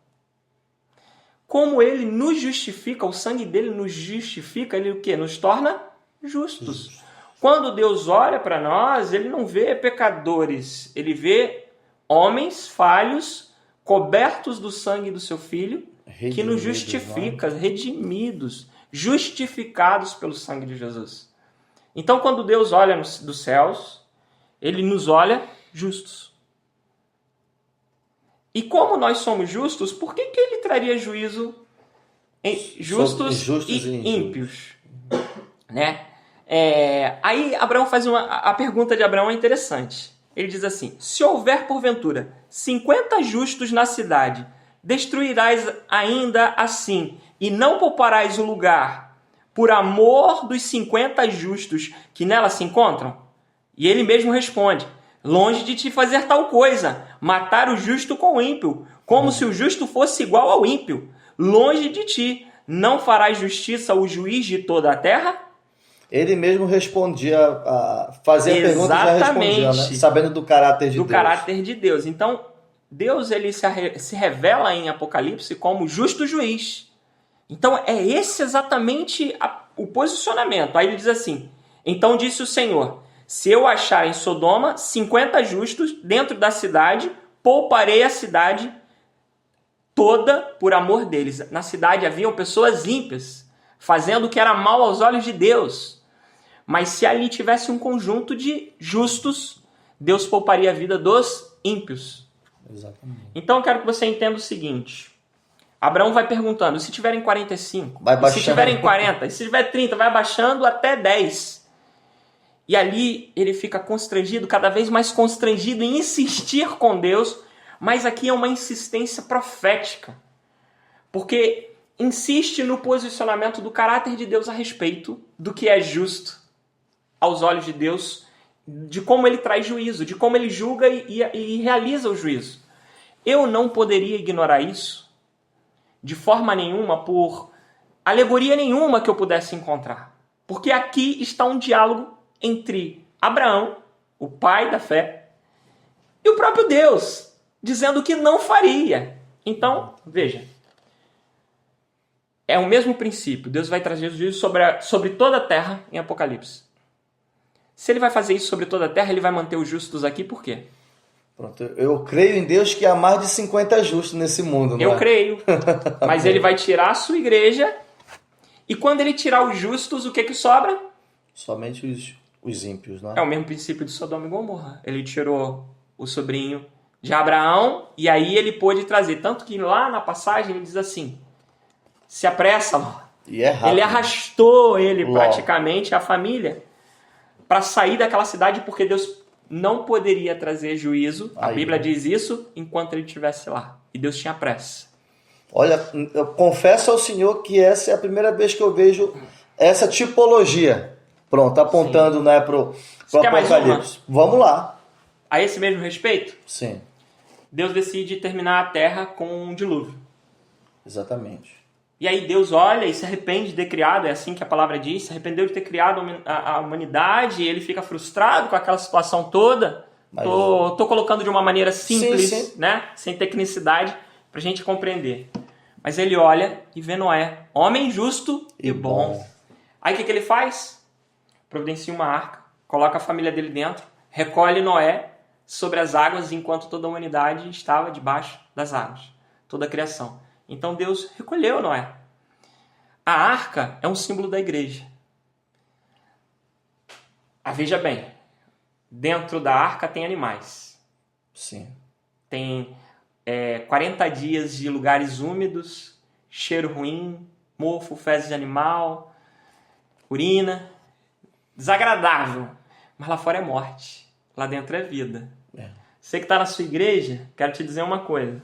Como ele nos justifica, o sangue dele nos justifica, ele o quê? Nos torna justos. Quando Deus olha para nós, ele não vê pecadores, ele vê homens falhos, cobertos do sangue do seu Filho, que nos justifica, redimidos, justificados pelo sangue de Jesus. Então, quando Deus olha dos céus, ele nos olha justos. E como nós somos justos, por que ele traria juízo em justos e ímpios? Né? Aí Abraão faz a pergunta de Abraão é interessante. Ele diz assim: se houver porventura 50 justos na cidade, destruirás ainda assim, e não pouparás o lugar por amor dos 50 justos que nela se encontram? E ele mesmo responde: longe de te fazer tal coisa, matar o justo com o ímpio, como se o justo fosse igual ao ímpio. Longe de ti, não farás justiça ao juiz de toda a terra? Ele mesmo respondia, fazia a pergunta e já respondia, né? Sabendo do caráter de Deus. Do caráter de Deus. Então, Deus ele se revela em Apocalipse como justo juiz. Então, é esse exatamente o posicionamento. Aí ele diz assim: então disse o Senhor, se eu achar em Sodoma 50 justos dentro da cidade, pouparei a cidade toda por amor deles. Na cidade haviam pessoas ímpias, fazendo o que era mal aos olhos de Deus. Mas se ali tivesse um conjunto de justos, Deus pouparia a vida dos ímpios. Exatamente. Então eu quero que você entenda o seguinte. Abraão vai perguntando, se tiverem 45, se tiverem 40, se tiver 30, vai abaixando até 10. E ali ele fica constrangido, cada vez mais constrangido em insistir com Deus, mas aqui é uma insistência profética. Porque insiste no posicionamento do caráter de Deus a respeito do que é justo aos olhos de Deus, de como ele traz juízo, de como ele julga e realiza o juízo. Eu não poderia ignorar isso de forma nenhuma, por alegoria nenhuma que eu pudesse encontrar. Porque aqui está um diálogo entre Abraão, o pai da fé, e o próprio Deus, dizendo que não faria. Então, veja, é o mesmo princípio. Deus vai trazer juízo sobre toda a terra em Apocalipse. Se ele vai fazer isso sobre toda a terra, ele vai manter os justos aqui, por quê? Pronto, eu creio em Deus que há mais de 50 justos nesse mundo, não é? Eu creio, mas ele vai tirar a sua igreja, e quando ele tirar os justos, o que sobra? Somente os ímpios, não é? É o mesmo princípio de Sodoma e Gomorra. Ele tirou o sobrinho de Abraão, e aí ele pôde trazer. Tanto que lá na passagem ele diz assim, se apressa, Ló. E é rápido. Ele arrastou praticamente, a família, para sair daquela cidade, porque Deus não poderia trazer juízo, a Bíblia diz isso, enquanto ele estivesse lá. E Deus tinha pressa. Olha, eu confesso ao Senhor que essa é a primeira vez que eu vejo essa tipologia. Pronto, apontando, né, pro Apocalipse. Vamos lá. A esse mesmo respeito? Sim. Deus decide terminar a terra com um dilúvio. Exatamente. E aí Deus olha e se arrepende de ter criado, é assim que a palavra diz, se arrependeu de ter criado a humanidade, e ele fica frustrado com aquela situação toda. Tô colocando de uma maneira simples, sim. Né? Sem tecnicidade, pra gente compreender. Mas ele olha e vê Noé, homem justo e bom. Aí o que ele faz? Providencia uma arca, coloca a família dele dentro, recolhe Noé sobre as águas enquanto toda a humanidade estava debaixo das águas. Toda a criação. Então Deus recolheu Noé. A arca é um símbolo da igreja. Veja bem, dentro da arca tem animais. Sim. Tem 40 dias de lugares úmidos, cheiro ruim, mofo, fezes de animal, urina. Desagradável. Mas lá fora é morte. Lá dentro é vida. Você que está na sua igreja, quero te dizer uma coisa.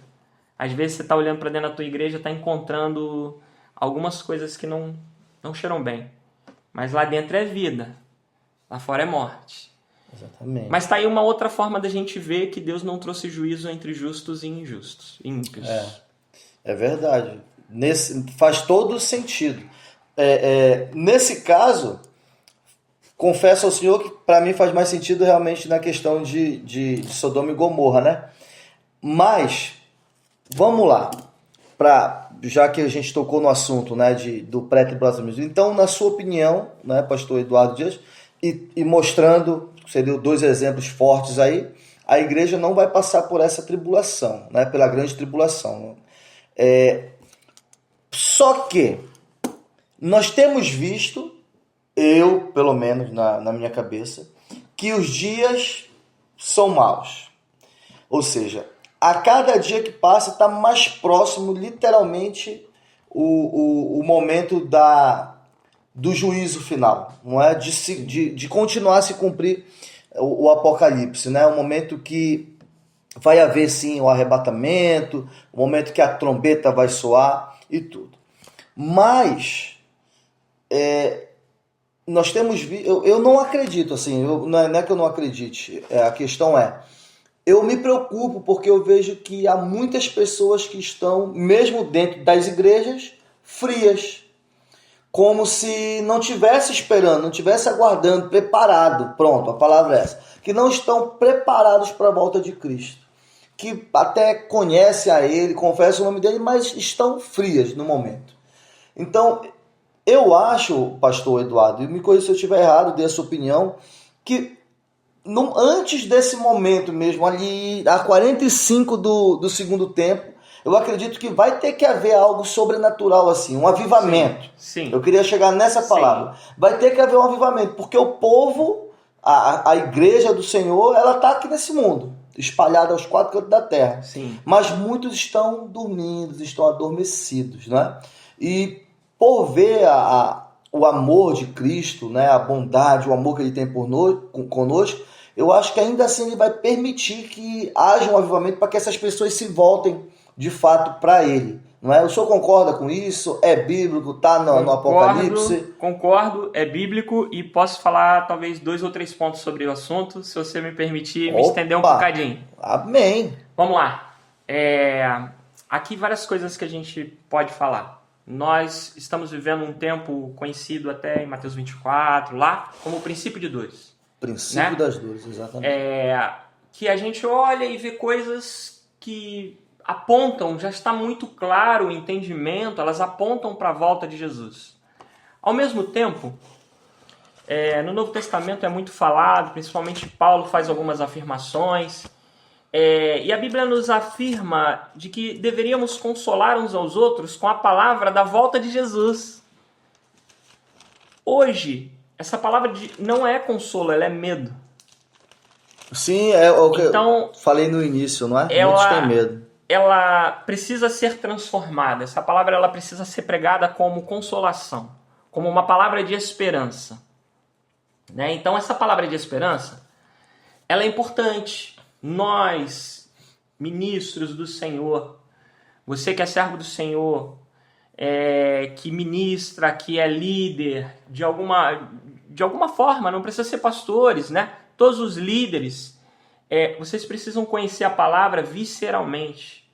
Às vezes você está olhando para dentro da tua igreja, está encontrando algumas coisas que não cheiram bem. Mas lá dentro é vida. Lá fora é morte. Exatamente. Mas está aí uma outra forma da gente ver que Deus não trouxe juízo entre justos e injustos, ímpios. É verdade. Faz todo sentido. Nesse caso, confesso ao Senhor que para mim faz mais sentido realmente na questão de Sodoma e Gomorra, né? Mas... vamos lá, para já que a gente tocou no assunto, né, do pré-tribulacionismo, então, na sua opinião, né, pastor Eduardo Dias, e mostrando, seriam 2 exemplos fortes aí, a igreja não vai passar por essa tribulação, né, pela grande tribulação. Só que nós temos visto, eu, pelo menos na minha cabeça, que os dias são maus. Ou seja, a cada dia que passa está mais próximo, literalmente, o momento do juízo final, não é? De continuar a se cumprir o Apocalipse, né? O momento que vai haver sim o arrebatamento, o momento que a trombeta vai soar e tudo. Mas nós temos eu não acredito, assim, não é que eu não acredite, a questão eu me preocupo porque eu vejo que há muitas pessoas que estão, mesmo dentro das igrejas, frias, como se não tivesse esperando, não tivesse aguardando, preparado, pronto, a palavra é essa, que não estão preparados para a volta de Cristo, que até conhecem a Ele, confessam o nome dele, mas estão frias no momento. Então, eu acho, pastor Eduardo, e me corrija se eu estiver errado, dê a sua opinião, que antes desse momento mesmo, ali a 45 do segundo tempo, eu acredito que vai ter que haver algo sobrenatural assim, um avivamento. Sim. Eu queria chegar nessa palavra. Sim. Vai ter que haver um avivamento, porque o povo, a igreja do Senhor, ela está aqui nesse mundo, espalhada aos 4 cantos da terra. Sim. Mas muitos estão dormindo, estão adormecidos, né? E por ver o amor de Cristo, né? A bondade, o amor que Ele tem por conosco, eu acho que ainda assim Ele vai permitir que haja um avivamento para que essas pessoas se voltem de fato para Ele. Não é? O senhor concorda com isso? É bíblico? Está no Apocalipse? Concordo, é bíblico e posso falar talvez 2 ou 3 pontos sobre o assunto, se você me permitir me estender um bocadinho. Amém. Vamos lá. Aqui várias coisas que a gente pode falar. Nós estamos vivendo um tempo conhecido até em Mateus 24, lá, como o princípio de dores. Princípio, né? Das dores, exatamente. Que a gente olha e vê coisas que apontam, já está muito claro o entendimento, elas apontam para a volta de Jesus. Ao mesmo tempo, no Novo Testamento é muito falado, principalmente Paulo faz algumas afirmações, e a Bíblia nos afirma de que deveríamos consolar uns aos outros com a palavra da volta de Jesus. Hoje, essa palavra não é consolo, ela é medo. Sim, é o que eu falei no início, não é? Muitos têm medo. Ela precisa ser transformada. Essa palavra ela precisa ser pregada como consolação, como uma palavra de esperança. Né? Então, essa palavra de esperança, ela é importante. Nós, ministros do Senhor, você que é servo do Senhor, que ministra, que é líder, de alguma forma, não precisa ser pastores, né? Todos os líderes, vocês precisam conhecer a palavra visceralmente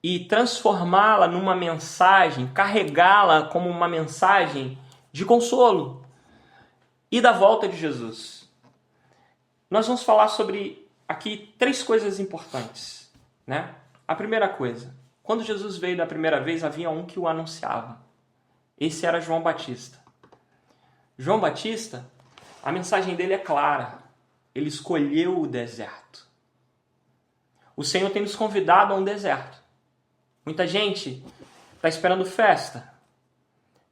e transformá-la numa mensagem, carregá-la como uma mensagem de consolo e da volta de Jesus. Nós vamos falar sobre aqui 3 coisas importantes, né? A primeira coisa, quando Jesus veio da primeira vez, havia um que o anunciava. Esse era João Batista. João Batista, a mensagem dele é clara. Ele escolheu o deserto. O Senhor tem nos convidado a um deserto. Muita gente está esperando festa.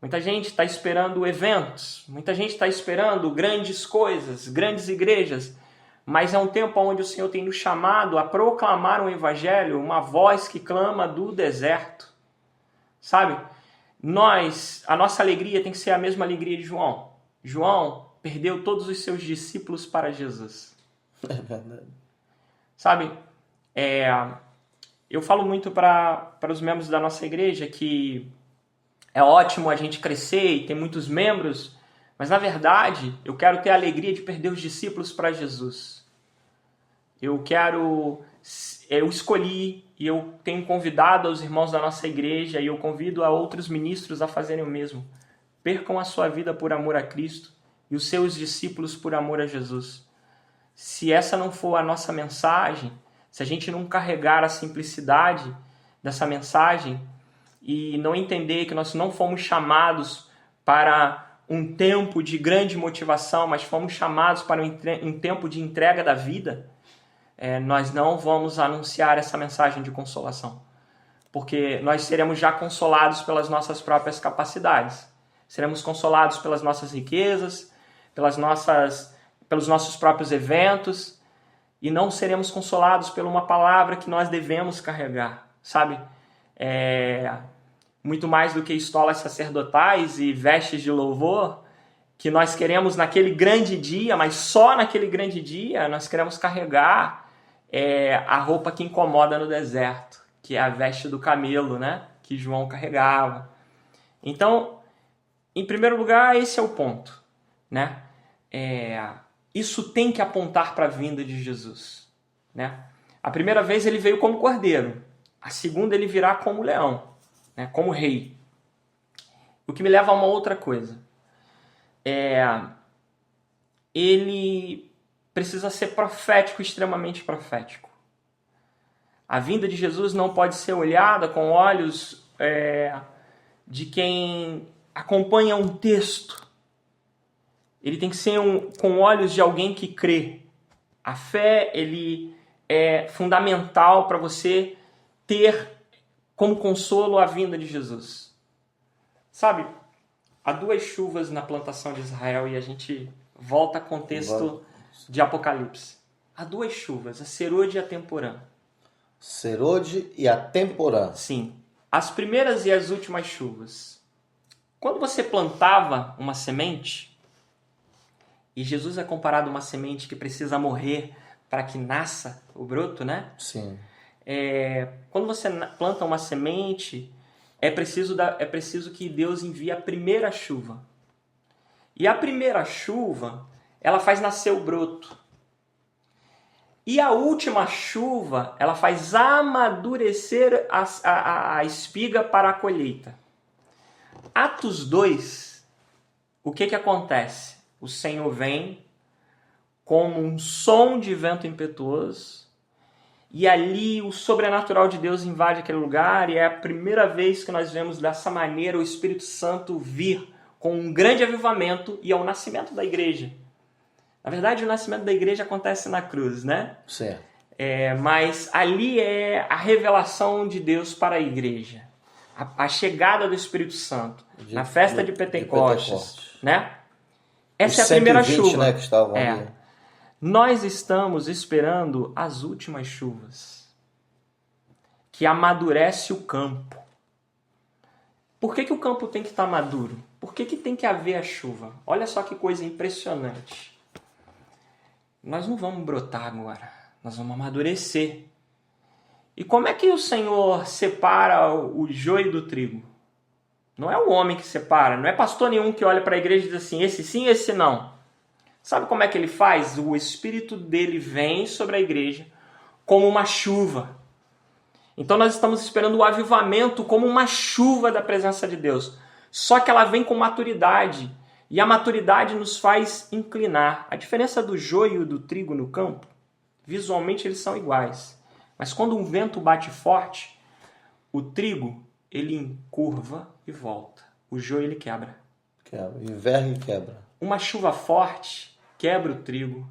Muita gente está esperando eventos. Muita gente está esperando grandes coisas, grandes igrejas. Mas é um tempo onde o Senhor tem nos chamado a proclamar um evangelho, uma voz que clama do deserto. Sabe? A nossa alegria tem que ser a mesma alegria de João. João perdeu todos os seus discípulos para Jesus. É verdade. Sabe? Eu falo muito para os membros da nossa igreja que é ótimo a gente crescer e ter muitos membros, mas na verdade eu quero ter a alegria de perder os discípulos para Jesus. Eu escolhi e eu tenho convidado aos irmãos da nossa igreja e eu convido a outros ministros a fazerem o mesmo. Percam a sua vida por amor a Cristo e os seus discípulos por amor a Jesus. Se essa não for a nossa mensagem, se a gente não carregar a simplicidade dessa mensagem, e não entender que nós não fomos chamados para um tempo de grande motivação, mas fomos chamados para um tempo de entrega da vida, nós não vamos anunciar essa mensagem de consolação. Porque nós seremos já consolados pelas nossas próprias capacidades. Seremos consolados pelas nossas riquezas, pelos nossos próprios eventos, e não seremos consolados por uma palavra que nós devemos carregar, sabe? Muito mais do que estolas sacerdotais e vestes de louvor, que nós queremos naquele grande dia, mas só naquele grande dia nós queremos carregar a roupa que incomoda no deserto, que é a veste do camelo, né? Que João carregava. Então, em primeiro lugar, esse é o ponto, né? Isso tem que apontar para a vinda de Jesus, né? A primeira vez ele veio como cordeiro, a segunda ele virá como leão, né? Como rei. O que me leva a uma outra coisa. Ele precisa ser profético, extremamente profético. A vinda de Jesus não pode ser olhada com olhos de quem acompanha um texto. Ele tem que ser com olhos de alguém que crê. A fé ele é fundamental para você ter como consolo a vinda de Jesus. Sabe, há 2 chuvas na plantação de Israel e a gente volta ao contexto de Apocalipse. Há 2 chuvas, a Serode e a Temporã. Serode e a Temporã. Sim, as primeiras e as últimas chuvas. Quando você plantava uma semente, e Jesus é comparado a uma semente que precisa morrer para que nasça o broto, né? Sim. Quando você planta uma semente, é preciso que Deus envie a primeira chuva. E a primeira chuva, ela faz nascer o broto. E a última chuva, ela faz amadurecer a espiga para a colheita. Atos 2, o que acontece? O Senhor vem como um som de vento impetuoso, e ali o sobrenatural de Deus invade aquele lugar, e é a primeira vez que nós vemos dessa maneira o Espírito Santo vir com um grande avivamento, e é o nascimento da igreja. Na verdade, o nascimento da igreja acontece na cruz, né? Certo. Mas ali é a revelação de Deus para a igreja. A chegada do Espírito Santo. Na festa de Pentecostes. Né? Essa é a primeira chuva. Né, que estavam ali. Nós estamos esperando as últimas chuvas. Que amadurece o campo. Por que o campo tem que estar maduro? Por que tem que haver a chuva? Olha só que coisa impressionante. Nós não vamos brotar agora, nós vamos amadurecer. E como é que o Senhor separa o joio do trigo? Não é o homem que separa, não é pastor nenhum que olha para a igreja e diz assim, esse sim, esse não. Sabe como é que ele faz? O Espírito dele vem sobre a igreja como uma chuva. Então nós estamos esperando o avivamento como uma chuva da presença de Deus. Só que ela vem com maturidade. E a maturidade nos faz inclinar. A diferença do joio e do trigo no campo, visualmente eles são iguais. Mas quando um vento bate forte, o trigo ele encurva e volta. O joio ele quebra. Inverno e quebra. Uma chuva forte quebra o trigo,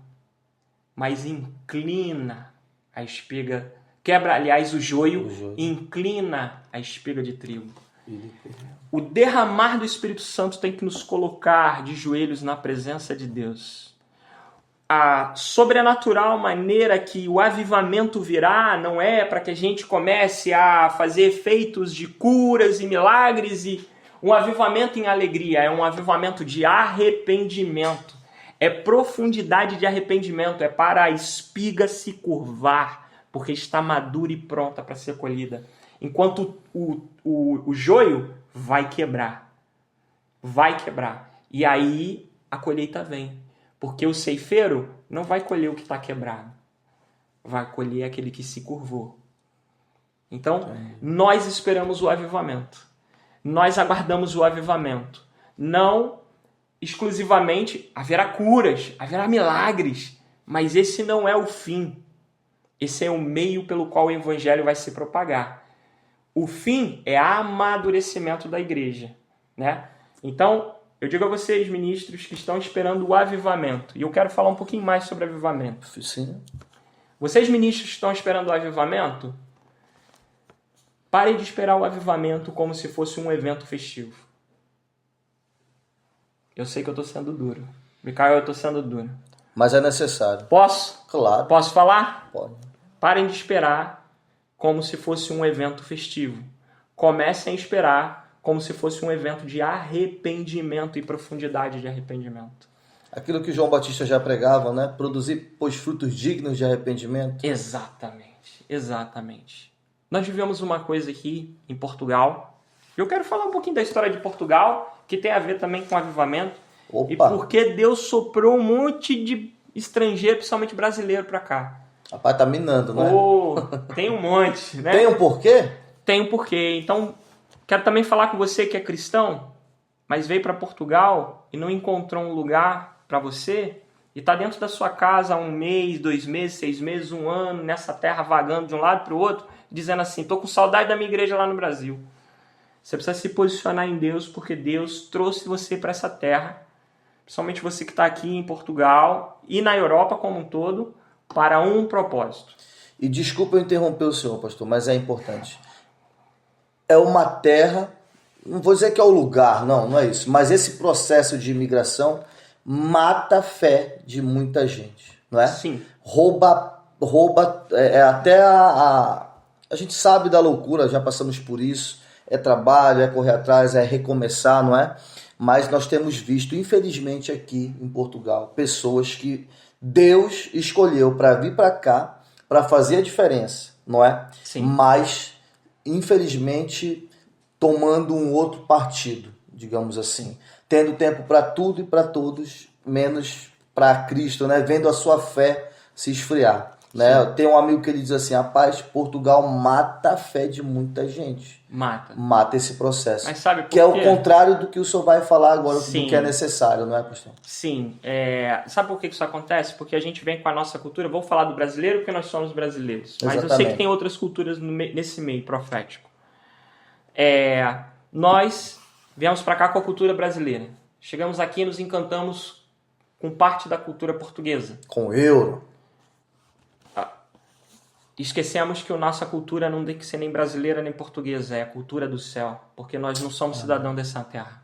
mas inclina a espiga. Quebra, aliás, o joio e inclina a espiga de trigo. O derramar do Espírito Santo tem que nos colocar de joelhos na presença de Deus. A sobrenatural maneira que o avivamento virá não é para que a gente comece a fazer efeitos de curas e milagres e um avivamento em alegria, é um avivamento de arrependimento. É profundidade de arrependimento, é para a espiga se curvar, porque está madura e pronta para ser colhida. Enquanto o joio vai quebrar. Vai quebrar. E aí a colheita vem. Porque o ceifeiro não vai colher o que está quebrado. Vai colher aquele que se curvou. Então, nós esperamos o avivamento. Nós aguardamos o avivamento. Não exclusivamente haverá curas, haverá milagres. Mas esse não é o fim. Esse é o meio pelo qual o evangelho vai se propagar. o fim é amadurecimento da igreja, né? Então, eu digo a vocês, ministros, que estão esperando o avivamento, e eu quero falar um pouquinho mais sobre avivamento. Sim. Vocês, ministros, que estão esperando o avivamento, parem de esperar o avivamento como se fosse um evento festivo. Eu sei que eu estou sendo duro. Micael, eu estou sendo duro. Mas é necessário. Posso? Claro. Posso falar? Pode. Parem de esperar como se fosse um evento festivo. Comecem a esperar como se fosse um evento de arrependimento e profundidade de arrependimento. Aquilo que João Batista já pregava, né? Produzir, pois, frutos dignos de arrependimento. Exatamente, exatamente. Nós vivemos uma coisa aqui em Portugal. Eu quero falar um pouquinho da história de Portugal, que tem a ver também com avivamento. Opa. E porque Deus soprou um monte de estrangeiro, principalmente brasileiro, para cá. Rapaz, tá minando, né? Tem um monte, né? Tem um porquê? Tem um porquê. Então, quero também falar com você que é cristão, mas veio para Portugal e não encontrou um lugar para você, e está dentro da sua casa há 1 mês, 2 meses, 6 meses, 1 ano, nessa terra vagando de um lado para o outro, dizendo assim, estou com saudade da minha igreja lá no Brasil. Você precisa se posicionar em Deus, porque Deus trouxe você para essa terra, principalmente você que está aqui em Portugal e na Europa como um todo, para um propósito. E desculpa eu interromper o senhor, pastor, mas é importante. É uma terra, não vou dizer que é o lugar, não é isso, mas esse processo de imigração mata a fé de muita gente, não é? Sim. Rouba até a gente sabe da loucura, já passamos por isso, é trabalho, é correr atrás, é recomeçar, não é? Mas nós temos visto, infelizmente aqui em Portugal, pessoas que Deus escolheu para vir para cá, para fazer a diferença, não é? Sim. Mas, infelizmente, tomando um outro partido, digamos assim. Tendo tempo para tudo e para todos, menos para Cristo, né? Vendo a sua fé se esfriar. Né? Tem um amigo que ele diz assim, rapaz, Portugal mata a fé de muita gente. Mata esse processo. Mas sabe por que é o contrário do que o senhor vai falar agora, Sim. do que é necessário, não é, pastor? Sim. Sabe por que isso acontece? Porque a gente vem com a nossa cultura, vou falar do brasileiro porque nós somos brasileiros, mas Exatamente. eu sei que tem outras culturas nesse meio profético. Nós viemos para cá com a cultura brasileira. Chegamos aqui e nos encantamos com parte da cultura portuguesa. Com o euro. Esquecemos que a nossa cultura não tem que ser nem brasileira nem portuguesa, é a cultura do céu, porque nós não somos cidadãos dessa terra.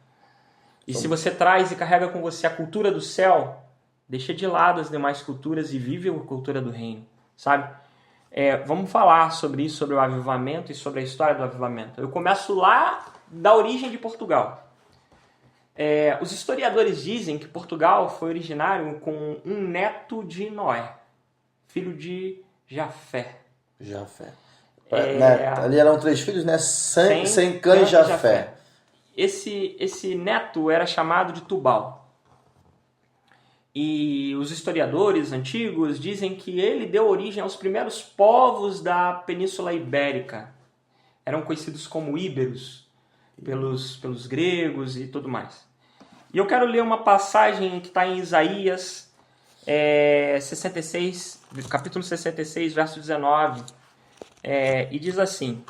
E se você traz e carrega com você a cultura do céu, deixa de lado as demais culturas e vive a cultura do reino, sabe? Vamos falar sobre isso, sobre o avivamento e sobre a história do avivamento. Eu começo lá da origem de Portugal. Os historiadores dizem que Portugal foi originário com um neto de Noé, filho de Jafé. Ali eram 3 filhos, né? Sem Cã e Jafé. Esse neto era chamado de Tubal. E os historiadores antigos dizem que ele deu origem aos primeiros povos da Península Ibérica. Eram conhecidos como íberos pelos gregos e tudo mais. E eu quero ler uma passagem que está em Isaías 66, capítulo 66, verso 19, e diz assim...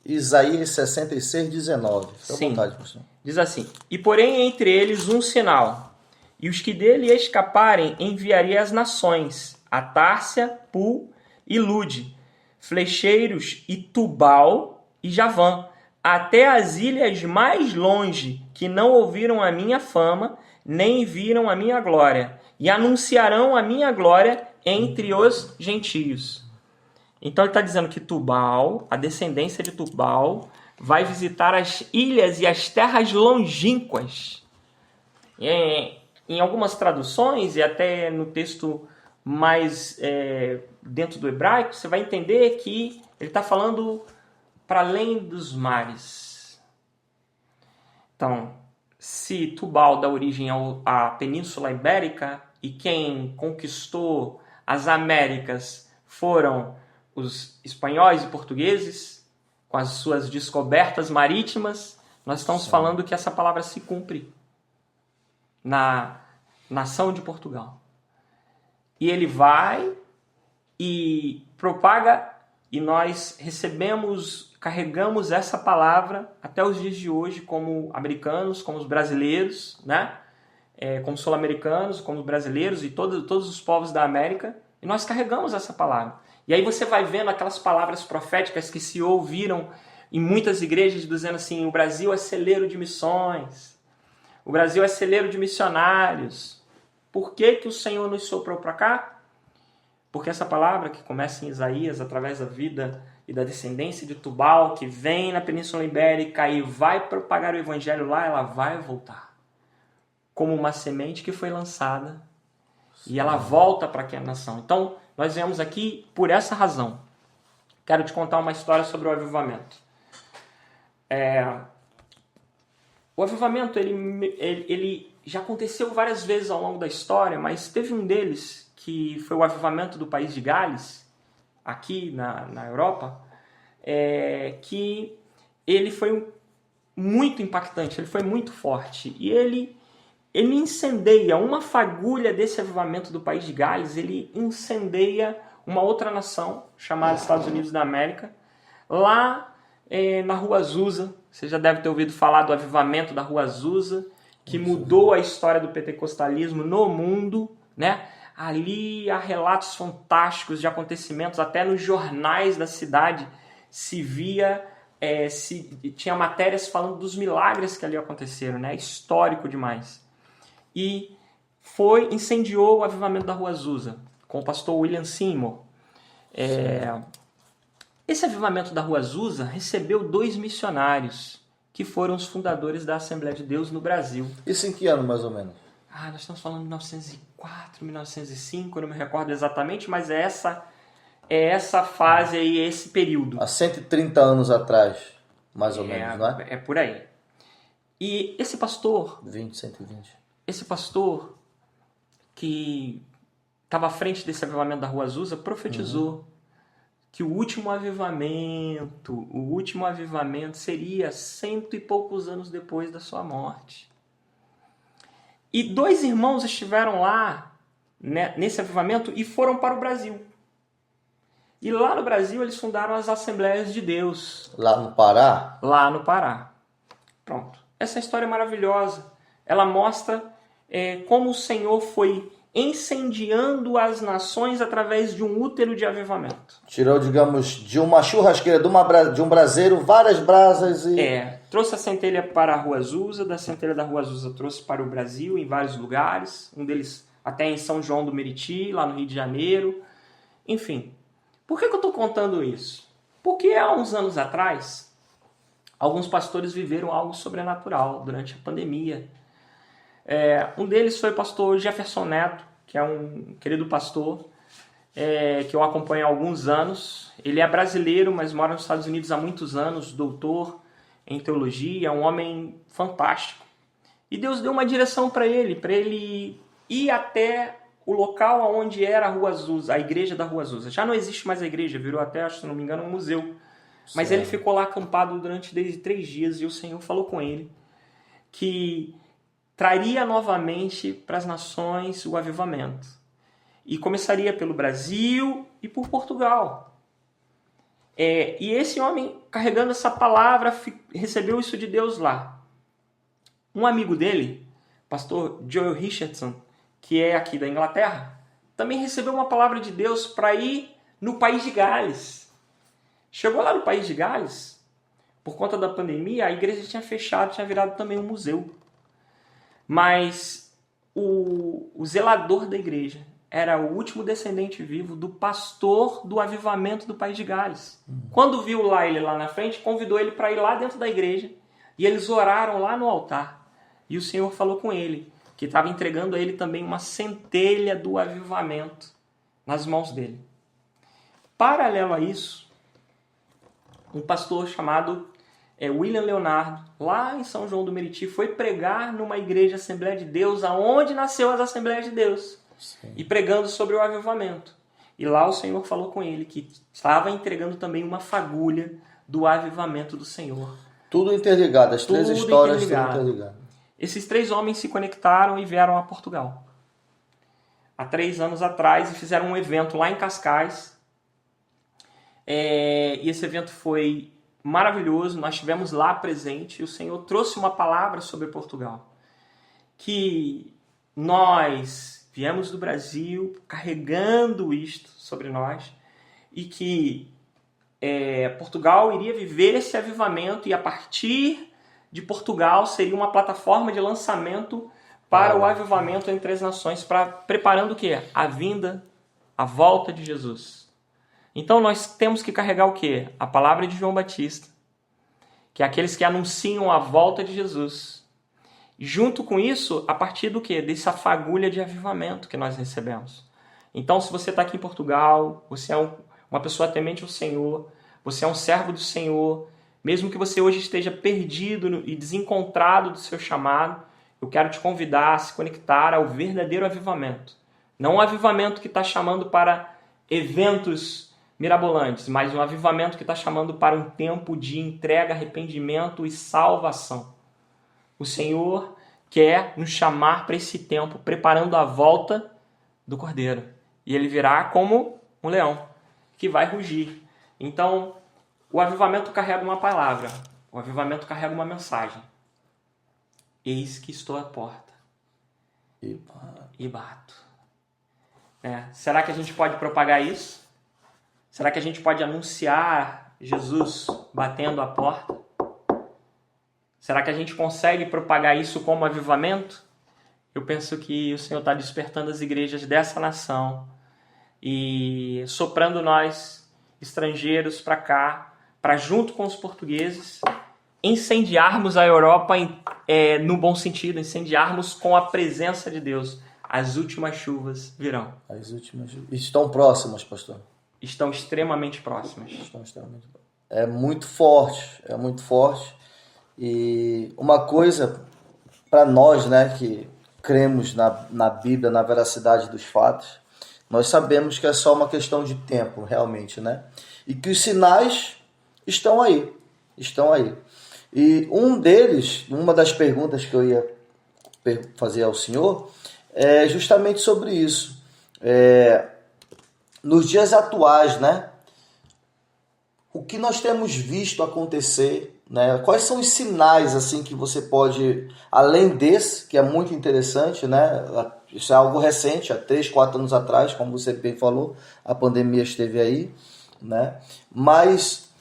Isaías 66, 19. Fica à vontade, pastor. Diz assim, e porém entre eles um sinal, e os que dele escaparem enviarei às nações, a Tárcia, Pul e Lude, flecheiros e Tubal e Javã, até as ilhas mais longe, que não ouviram a minha fama, nem viram a minha glória, e anunciarão a minha glória entre os gentios. Então ele está dizendo que Tubal, a descendência de Tubal, vai visitar as ilhas e as terras longínquas. Em algumas traduções, e até no texto mais dentro do hebraico, você vai entender que ele está falando para além dos mares. Então, se Tubal dá origem à Península Ibérica, e quem conquistou as Américas foram os espanhóis e portugueses, com as suas descobertas marítimas, nós estamos falando que essa palavra se cumpre na nação de Portugal. E ele vai e propaga e nós carregamos essa palavra até os dias de hoje como americanos, como os brasileiros, né? Como sul-americanos, como brasileiros e todos os povos da América, e nós carregamos essa palavra. E aí você vai vendo aquelas palavras proféticas que se ouviram em muitas igrejas dizendo assim: o Brasil é celeiro de missões, o Brasil é celeiro de missionários. Por que que o Senhor nos soprou para cá? Porque essa palavra que começa em Isaías, através da vida e da descendência de Tubal, que vem na Península Ibérica e vai propagar o evangelho lá, ela vai voltar como uma semente que foi lançada e ela volta para aquela nação. Então, nós viemos aqui por essa razão. Quero te contar uma história sobre o avivamento. O avivamento ele já aconteceu várias vezes ao longo da história, mas teve um deles que foi o avivamento do país de Gales, aqui na Europa, que ele foi muito impactante, ele foi muito forte. E ele incendeia uma fagulha desse avivamento do país de Gales, ele incendeia uma outra nação, chamada Estados Unidos da América, lá na Rua Azusa. Você já deve ter ouvido falar do avivamento da Rua Azusa, que mudou a história do pentecostalismo no mundo, né? Ali há relatos fantásticos de acontecimentos, até nos jornais da cidade se via, tinha matérias falando dos milagres que ali aconteceram, né? Histórico demais. E incendiou o avivamento da Rua Azusa, com o pastor William Seymour. Esse avivamento da Rua Azusa recebeu 2 missionários, que foram os fundadores da Assembleia de Deus no Brasil. Isso em que ano, mais ou menos? Nós estamos falando de 1904, 1905, eu não me recordo exatamente, mas é essa fase aí, esse período. Há 130 anos atrás, mais ou menos, não é? É por aí. E esse pastor... 120. Esse pastor que estava à frente desse avivamento da Rua Azusa profetizou que o último avivamento seria 100 e poucos anos depois da sua morte. E 2 irmãos estiveram lá, né, nesse avivamento e foram para o Brasil. E lá no Brasil eles fundaram as Assembleias de Deus. Lá no Pará? Lá no Pará. Pronto. Essa história é maravilhosa. Ela mostra como o Senhor foi incendiando as nações através de um útero de avivamento. Tirou, digamos, de uma churrasqueira, de um braseiro, várias brasas e... Trouxe a centelha para a Rua Azusa, da centelha da Rua Azusa trouxe para o Brasil, em vários lugares, um deles até em São João do Meriti, lá no Rio de Janeiro. Enfim, por que eu estou contando isso? Porque há uns anos atrás, alguns pastores viveram algo sobrenatural durante a pandemia. Um deles foi o pastor Jefferson Neto, que é um querido pastor que eu acompanho há alguns anos. Ele é brasileiro, mas mora nos Estados Unidos há muitos anos, doutor em teologia, um homem fantástico. E Deus deu uma direção para ele ir até o local onde era a Rua Azusa, a igreja da Rua Azusa. Já não existe mais a igreja, virou até, se não me engano, um museu. Mas ele ficou lá acampado durante 3 dias e o Senhor falou com ele que traria novamente para as nações o avivamento. E começaria pelo Brasil e por Portugal. E esse homem, carregando essa palavra, recebeu isso de Deus lá. Um amigo dele, pastor Joel Richardson, que é aqui da Inglaterra, também recebeu uma palavra de Deus para ir no país de Gales. Chegou lá no país de Gales, por conta da pandemia, a igreja tinha fechado, tinha virado também um museu. Mas o zelador da igreja era o último descendente vivo do pastor do avivamento do país de Gales. Quando viu ele lá na frente, convidou ele para ir lá dentro da igreja e eles oraram lá no altar. E o Senhor falou com ele, que estava entregando a ele também uma centelha do avivamento nas mãos dele. Paralelo a isso, um pastor chamado William Leonardo, lá em São João do Meriti, foi pregar numa igreja Assembleia de Deus, aonde nasceu as Assembleias de Deus. Sim. E pregando sobre o avivamento. E lá o Senhor falou com ele que estava entregando também uma fagulha do avivamento do Senhor. Tudo interligado, as 3 histórias tudo interligado. Esses 3 homens se conectaram e vieram a Portugal. Há 3 anos atrás e fizeram um evento lá em Cascais. E esse evento foi maravilhoso, nós estivemos lá presente e o Senhor trouxe uma palavra sobre Portugal. Que nós viemos do Brasil carregando isto sobre nós e que Portugal iria viver esse avivamento e a partir de Portugal seria uma plataforma de lançamento para o avivamento entre as nações, preparando o quê? A vinda, a volta de Jesus. Então nós temos que carregar o quê? A palavra de João Batista, que é aqueles que anunciam a volta de Jesus. Junto com isso, a partir do quê? Dessa fagulha de avivamento que nós recebemos. Então, se você está aqui em Portugal, você é uma pessoa temente ao Senhor, você é um servo do Senhor, mesmo que você hoje esteja perdido e desencontrado do seu chamado, eu quero te convidar a se conectar ao verdadeiro avivamento. Não um avivamento que está chamando para eventos mirabolantes, mas um avivamento que está chamando para um tempo de entrega, arrependimento e salvação. O Senhor quer nos chamar para esse tempo, preparando a volta do Cordeiro. E ele virá como um leão, que vai rugir. Então, o avivamento carrega uma palavra. O avivamento carrega uma mensagem. Eis que estou à porta e bato. Será que a gente pode propagar isso? Será que a gente pode anunciar Jesus batendo a porta? Será que a gente consegue propagar isso como avivamento? Eu penso que o Senhor está despertando as igrejas dessa nação e soprando nós, estrangeiros, para cá, para junto com os portugueses, incendiarmos a Europa no bom sentido, incendiarmos com a presença de Deus. As últimas chuvas virão. As últimas estão próximas, pastor? Estão extremamente próximas. É muito forte, é muito forte. E uma coisa para nós, né, que cremos na Bíblia, na veracidade dos fatos, nós sabemos que é só uma questão de tempo, realmente, né? E que os sinais estão aí. E um deles, uma das perguntas que eu ia fazer ao senhor, é justamente sobre isso. Nos dias atuais, né? O que nós temos visto acontecer, né? Quais são os sinais assim que você pode, além desse, que é muito interessante, né? Isso é algo recente, há 3, 4 anos atrás, como você bem falou, a pandemia esteve aí, né? Mas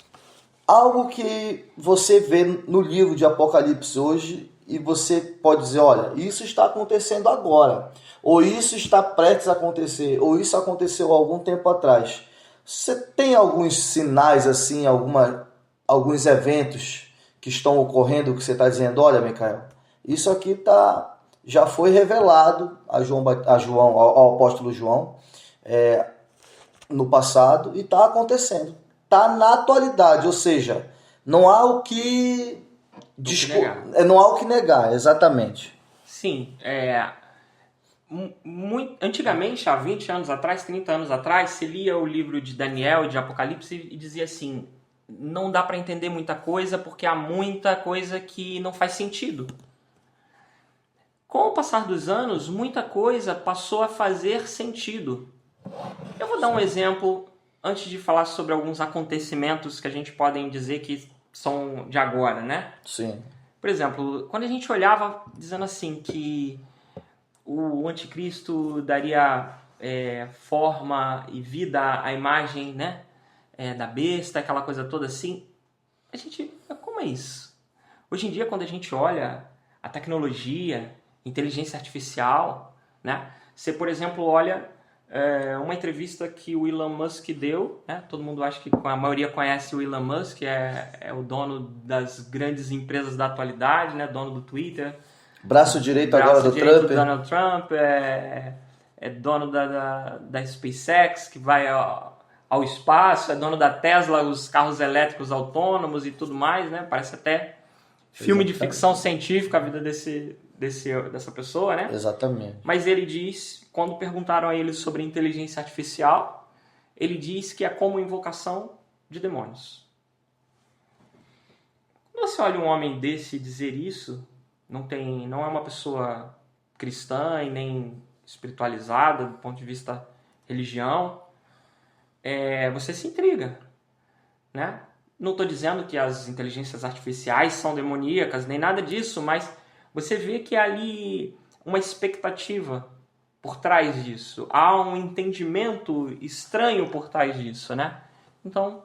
algo que você vê no livro de Apocalipse hoje e você pode dizer, olha, isso está acontecendo agora, ou isso está prestes a acontecer, ou isso aconteceu há algum tempo atrás. Você tem alguns sinais, assim, alguns eventos que estão ocorrendo que você está dizendo, olha, Micael, isso aqui já foi revelado ao apóstolo João no passado e está acontecendo. Está na atualidade, ou seja, não há o que negar, exatamente. Sim, antigamente, há 20 anos atrás, 30 anos atrás, se lia o livro de Daniel e de Apocalipse e dizia assim, não dá para entender muita coisa porque há muita coisa que não faz sentido. Com o passar dos anos, muita coisa passou a fazer sentido. Eu vou dar um exemplo antes de falar sobre alguns acontecimentos que a gente pode dizer que são de agora, né? Sim. Por exemplo, quando a gente olhava dizendo assim que o anticristo daria forma e vida à imagem, né, da besta, aquela coisa toda assim, como é isso? Hoje em dia, quando a gente olha a tecnologia, inteligência artificial, né, você, por exemplo, olha uma entrevista que o Elon Musk deu, né, todo mundo acha que a maioria conhece o Elon Musk, é o dono das grandes empresas da atualidade, né, dono do Twitter, Braço direito agora do Trump. Donald Trump, é dono da SpaceX, que vai ao espaço, é dono da Tesla, os carros elétricos autônomos e tudo mais, né? Parece até filme de ficção científica a vida dessa pessoa, né? Exatamente. Mas ele diz, quando perguntaram a ele sobre inteligência artificial, ele diz que é como invocação de demônios. Quando você olha um homem desse dizer isso, não é uma pessoa cristã e nem espiritualizada do ponto de vista religião, você se intriga. né? Não estou dizendo que as inteligências artificiais são demoníacas, nem nada disso, mas você vê que há ali uma expectativa por trás disso. Há um entendimento estranho por trás disso, né? Então,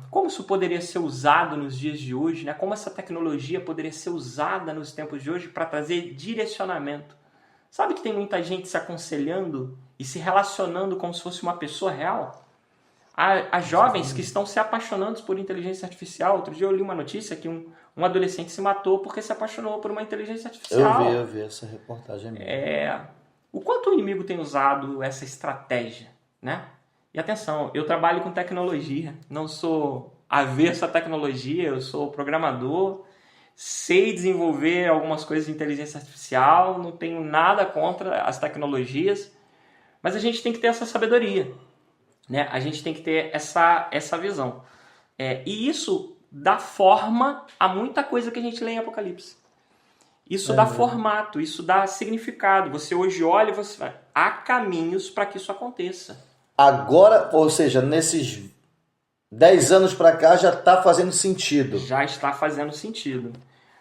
como isso poderia ser usado nos dias de hoje, né? Como essa tecnologia poderia ser usada nos tempos de hoje para trazer direcionamento. Sabe que tem muita gente se aconselhando e se relacionando como se fosse uma pessoa real? Há jovens que estão se apaixonando por inteligência artificial. Outro dia eu li uma notícia que um adolescente se matou porque se apaixonou por uma inteligência artificial. Eu vi essa reportagem mesmo. O quanto o inimigo tem usado essa estratégia, né? E atenção, eu trabalho com tecnologia, não sou avesso à tecnologia, eu sou programador, sei desenvolver algumas coisas de inteligência artificial, não tenho nada contra as tecnologias, mas a gente tem que ter essa sabedoria, né? A gente tem que ter essa visão. E isso dá forma a muita coisa que a gente lê em Apocalipse. Isso dá formato, isso dá significado. Você hoje olha e você vai, há caminhos para que isso aconteça. Agora, ou seja, nesses 10 anos para cá já está fazendo sentido. Já está fazendo sentido.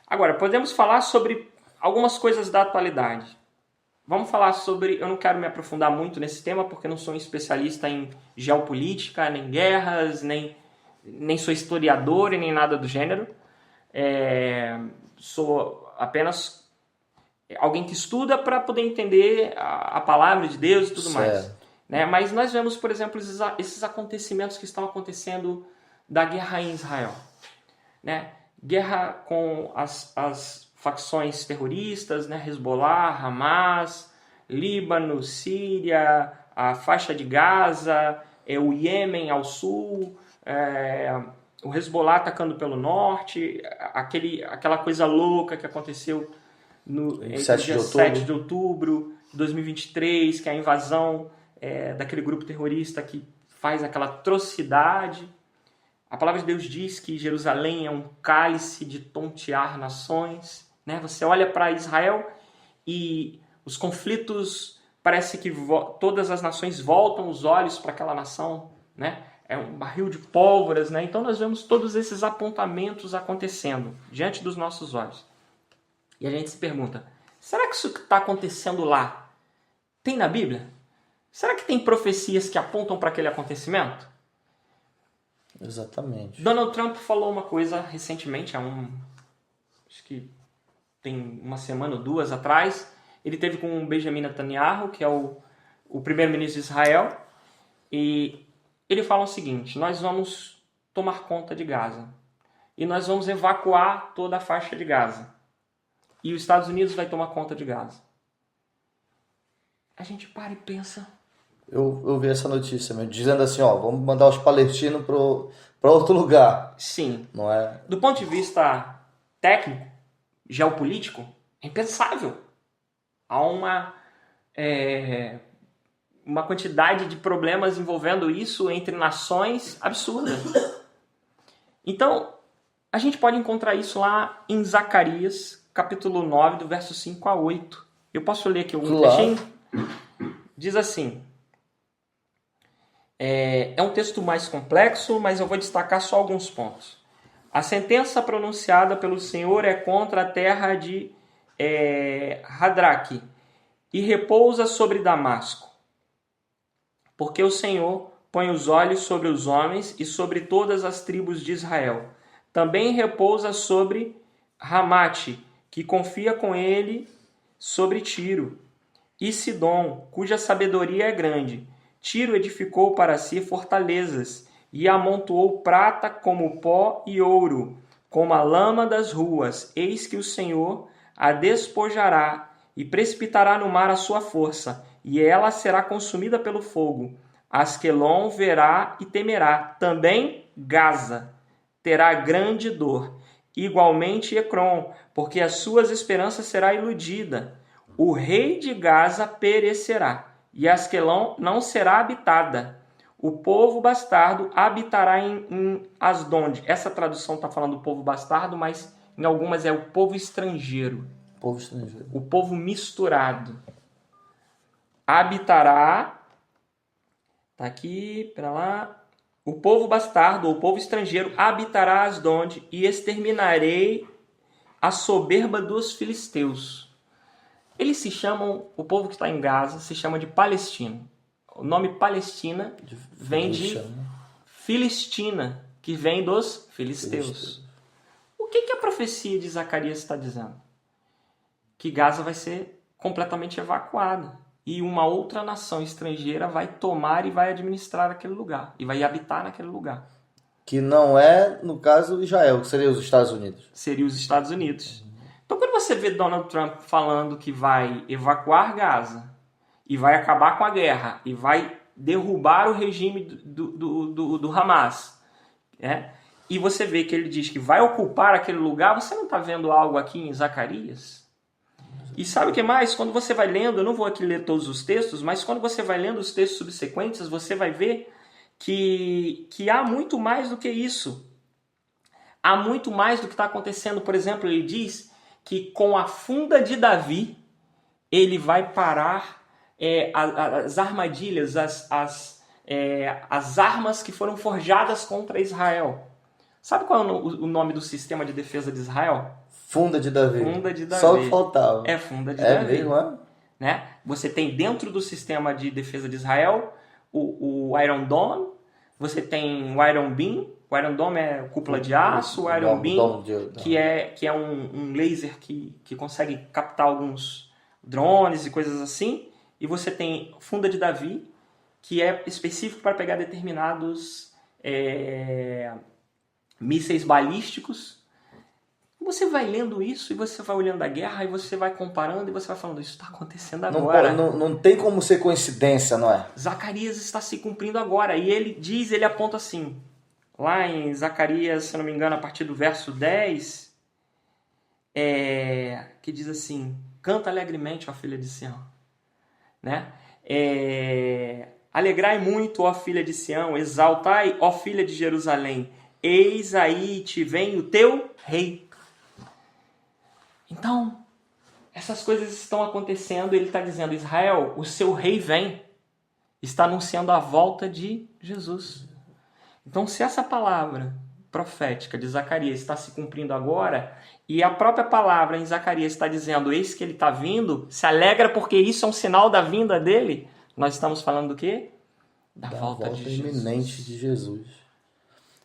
Agora, podemos falar sobre algumas coisas da atualidade. Vamos falar sobre... Eu não quero me aprofundar muito nesse tema, porque não sou um especialista em geopolítica, nem guerras, nem sou historiador e nem nada do gênero. Sou apenas alguém que estuda para poder entender a palavra de Deus e tudo mais. Né? Mas nós vemos, por exemplo, esses acontecimentos que estão acontecendo da guerra em Israel. Né? Guerra com as facções terroristas, né? Hezbollah, Hamas, Líbano, Síria, a faixa de Gaza, o Iêmen ao sul, o Hezbollah atacando pelo norte, aquela coisa louca que aconteceu no dia 7 de outubro de 2023, que é a invasão daquele grupo terrorista que faz aquela atrocidade. A palavra de Deus diz que Jerusalém é um cálice de tontear nações. Né? Você olha para Israel e os conflitos, parece que todas as nações voltam os olhos para aquela nação. Né? É um barril de pólvoras. Né? Então nós vemos todos esses apontamentos acontecendo diante dos nossos olhos. E a gente se pergunta, será que isso que está acontecendo lá tem na Bíblia? Será que tem profecias que apontam para aquele acontecimento? Exatamente. Donald Trump falou uma coisa recentemente, acho que tem uma semana ou duas atrás. Ele teve com o Benjamin Netanyahu, que é o primeiro-ministro de Israel, e ele fala o seguinte: nós vamos tomar conta de Gaza e nós vamos evacuar toda a faixa de Gaza e os Estados Unidos vai tomar conta de Gaza. A gente para e pensa... Eu vi essa notícia mesmo, dizendo assim, vamos mandar os palestinos para outro lugar. Sim. Não é? Do ponto de vista técnico, geopolítico, é impensável. Há uma quantidade de problemas envolvendo isso entre nações absurda. Então, a gente pode encontrar isso lá em Zacarias, capítulo 9, do verso 5 a 8. Eu posso ler aqui algum trechinho? Diz assim... É um texto mais complexo, mas eu vou destacar só alguns pontos. A sentença pronunciada pelo Senhor é contra a terra de Hadraque e repousa sobre Damasco. Porque o Senhor põe os olhos sobre os homens e sobre todas as tribos de Israel. Também repousa sobre Ramate, que confia com ele sobre Tiro, e Sidom, cuja sabedoria é grande. Tiro edificou para si fortalezas e amontoou prata como pó e ouro, como a lama das ruas. Eis que o Senhor a despojará e precipitará no mar a sua força, e ela será consumida pelo fogo. Asquelon verá e temerá. Também Gaza terá grande dor. Igualmente Ecrom, porque as suas esperanças será iludida. O rei de Gaza perecerá. E Asquelon não será habitada. O povo bastardo habitará em Asdod. Essa tradução está falando do povo bastardo, mas em algumas é o povo estrangeiro. Povo estrangeiro. O povo misturado. Habitará... Está aqui, para lá. o povo bastardo ou o povo estrangeiro habitará Asdod e exterminarei a soberba dos filisteus. Eles se chamam, o povo que está em Gaza se chama de Palestina. O nome Palestina vem de Filistina, que vem dos filisteus. O que a profecia de Zacarias está dizendo? Que Gaza vai ser completamente evacuada e uma outra nação estrangeira vai tomar e vai administrar aquele lugar e vai habitar naquele lugar. Que não é, no caso, Israel, que seria os Estados Unidos. Seria os Estados Unidos. Então, quando você vê Donald Trump falando que vai evacuar Gaza e vai acabar com a guerra e vai derrubar o regime do Hamas, né? E você vê que ele diz que vai ocupar aquele lugar, você não está vendo algo aqui em Zacarias? E sabe o que mais? Quando você vai lendo, eu não vou aqui ler todos os textos, mas quando você vai lendo os textos subsequentes, você vai ver que há muito mais do que isso. Há muito mais do que está acontecendo. Por exemplo, ele diz que com a funda de Davi, ele vai parar as armadilhas, as armas que foram forjadas contra Israel. Sabe qual é o nome do sistema de defesa de Israel? Funda de Davi. Funda de Davi. Só o que faltava. É funda de Davi. Mesmo, é? Né? Você tem dentro do sistema de defesa de Israel o Iron Dome, você tem o Iron Beam. O Iron Dome é cúpula de aço, o Iron Beam, que é um laser que consegue captar alguns drones e coisas assim. E você tem funda de Davi, que é específico para pegar determinados mísseis balísticos. Você vai lendo isso e você vai olhando a guerra e você vai comparando e você vai falando, isso está acontecendo agora. Não tem como ser coincidência, não é? Zacarias está se cumprindo agora. E ele aponta assim, lá em Zacarias, se não me engano, a partir do verso 10, que diz assim, canta alegremente, ó filha de Sião. Né? Alegrai muito, ó filha de Sião, exaltai, ó filha de Jerusalém, eis aí te vem o teu rei. Então, essas coisas estão acontecendo, ele está dizendo, Israel, o seu rei vem, está anunciando a volta de Jesus. Então, se essa palavra profética de Zacarias está se cumprindo agora, e a própria palavra em Zacarias está dizendo, eis que ele está vindo, se alegra porque isso é um sinal da vinda dele, nós estamos falando do quê? Da volta de Jesus. Iminente de Jesus.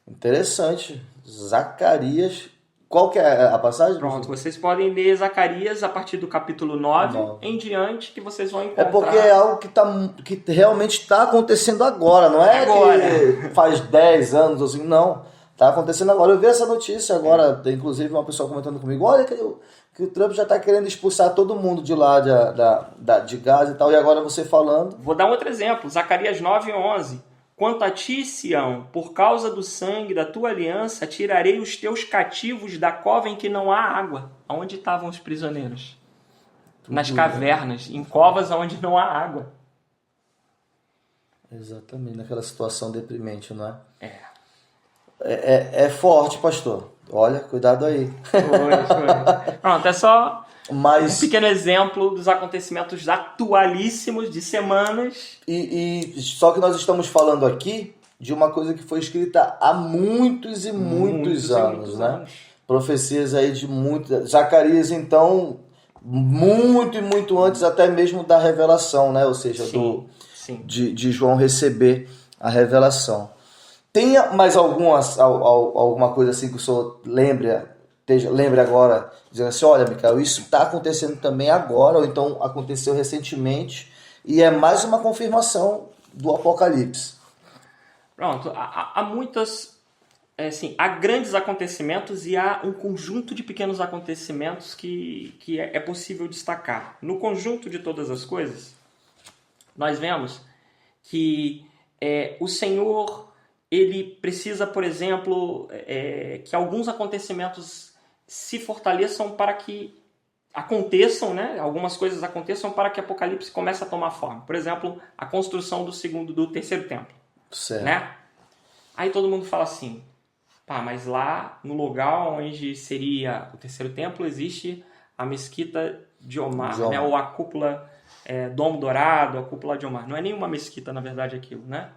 Interessante. Zacarias. Qual que é a passagem? Pronto, vocês podem ler Zacarias a partir do capítulo 9 em diante, que vocês vão encontrar. É porque é algo que realmente está acontecendo agora, não é agora. Que faz 10 anos assim, não. Está acontecendo agora. Eu vi essa notícia agora, inclusive uma pessoa comentando comigo, olha que o Trump já está querendo expulsar todo mundo de lá, de Gaza e tal, e agora você falando. Vou dar um outro exemplo, Zacarias 9:11. Quanto a ti, Sião, por causa do sangue da tua aliança, tirarei os teus cativos da cova em que não há água. Onde estavam os prisioneiros? Nas cavernas, em covas onde não há água. Exatamente, naquela situação deprimente, não é? É forte, pastor. Olha, cuidado aí. Foi. Pronto, é só um pequeno exemplo dos acontecimentos atualíssimos de semanas. E só que nós estamos falando aqui de uma coisa que foi escrita há muitos e muitos anos, né? Profecias aí de muitas. Zacarias, então, muito e muito antes até mesmo da revelação, né? Ou seja, de João receber a revelação. Tem mais alguma coisa assim que o senhor lembre agora, dizendo assim, olha, Micael, isso está acontecendo também agora, ou então aconteceu recentemente, e é mais uma confirmação do Apocalipse. Pronto, há muitas, há grandes acontecimentos e há um conjunto de pequenos acontecimentos que é possível destacar. No conjunto de todas as coisas, nós vemos que o Senhor, ele precisa, por exemplo, que alguns acontecimentos se fortaleçam para que aconteçam, né? Algumas coisas aconteçam para que Apocalipse comece a tomar forma. Por exemplo, a construção do terceiro templo. Certo. Né? Aí todo mundo fala assim, mas lá no lugar onde seria o terceiro templo existe a mesquita de Omar, né? Ou a cúpula Domo Dourado, a cúpula de Omar. Não é nenhuma mesquita, na verdade, aquilo, né?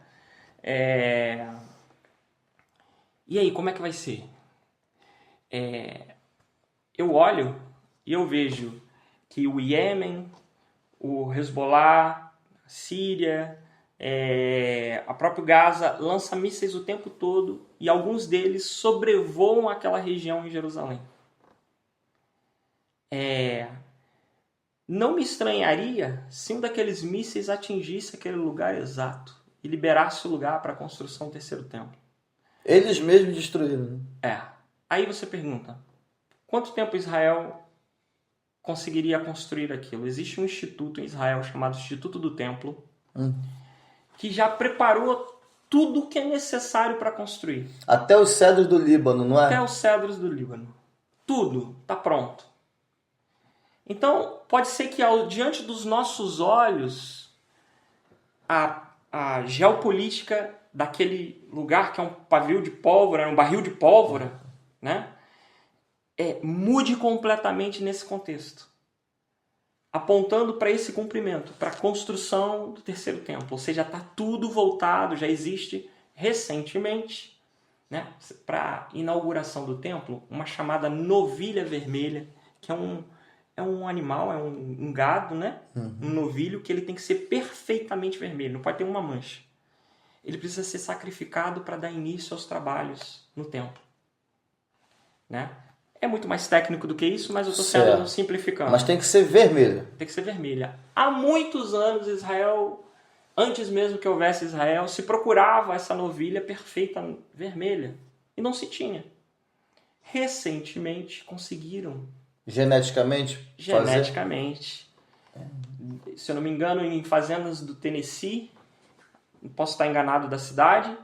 E aí, como é que vai ser? Eu olho e eu vejo que o Iêmen, o Hezbollah, a Síria, a própria Gaza lança mísseis o tempo todo e alguns deles sobrevoam aquela região em Jerusalém. Não me estranharia se um daqueles mísseis atingisse aquele lugar exato e liberasse o lugar para a construção do terceiro templo. Eles mesmos destruíram, né? Aí você pergunta, quanto tempo Israel conseguiria construir aquilo? Existe um instituto em Israel chamado Instituto do Templo, que já preparou tudo o que é necessário para construir. Até os cedros do Líbano, não é? Até os cedros do Líbano. Tudo está pronto. Então, pode ser que diante dos nossos olhos, a geopolítica daquele lugar que é um pavio de pólvora, um barril de pólvora, né? Mude completamente nesse contexto, apontando para esse cumprimento, para a construção do terceiro templo. Ou seja, está tudo voltado, já existe recentemente, né, para a inauguração do templo, uma chamada novilha vermelha, que é um animal, um gado, né? Um novilho que ele tem que ser perfeitamente vermelho, não pode ter uma mancha. Ele precisa ser sacrificado para dar início aos trabalhos no templo, né? É muito mais técnico do que isso, mas eu estou sendo simplificando. Mas tem que ser vermelha. Tem que ser vermelha. Há muitos anos, Israel, antes mesmo que houvesse Israel, se procurava essa novilha perfeita vermelha. E não se tinha. Recentemente conseguiram. Geneticamente? Geneticamente. Se eu não me engano, em fazendas do Tennessee, posso estar enganado da cidade,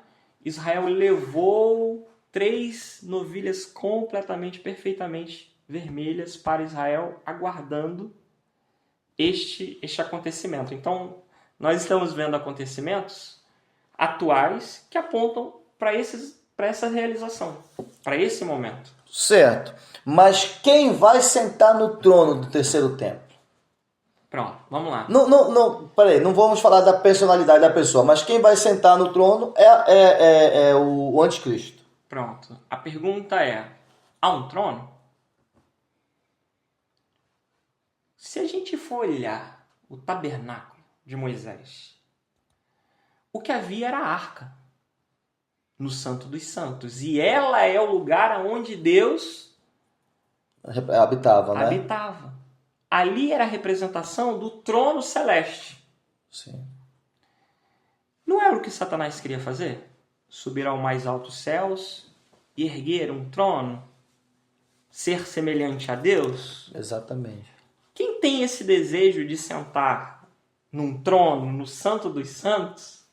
Israel levou 3 novilhas completamente, perfeitamente vermelhas para Israel, aguardando este acontecimento. Então, nós estamos vendo acontecimentos atuais que apontam para essa realização, para esse momento. Certo. Mas quem vai sentar no trono do terceiro templo? Pronto, vamos lá. Peraí, não vamos falar da personalidade da pessoa, mas quem vai sentar no trono é o anticristo. Pronto. A pergunta é, há um trono? Se a gente for olhar o tabernáculo de Moisés, o que havia era a arca no Santo dos Santos. E ela é o lugar onde Deus habitava, né? habitava. Ali era a representação do trono celeste. Sim. Não era o que Satanás queria fazer? Subir ao mais altos céus e erguer um trono? Ser semelhante a Deus? Exatamente. Quem tem esse desejo de sentar num trono, no Santo dos Santos,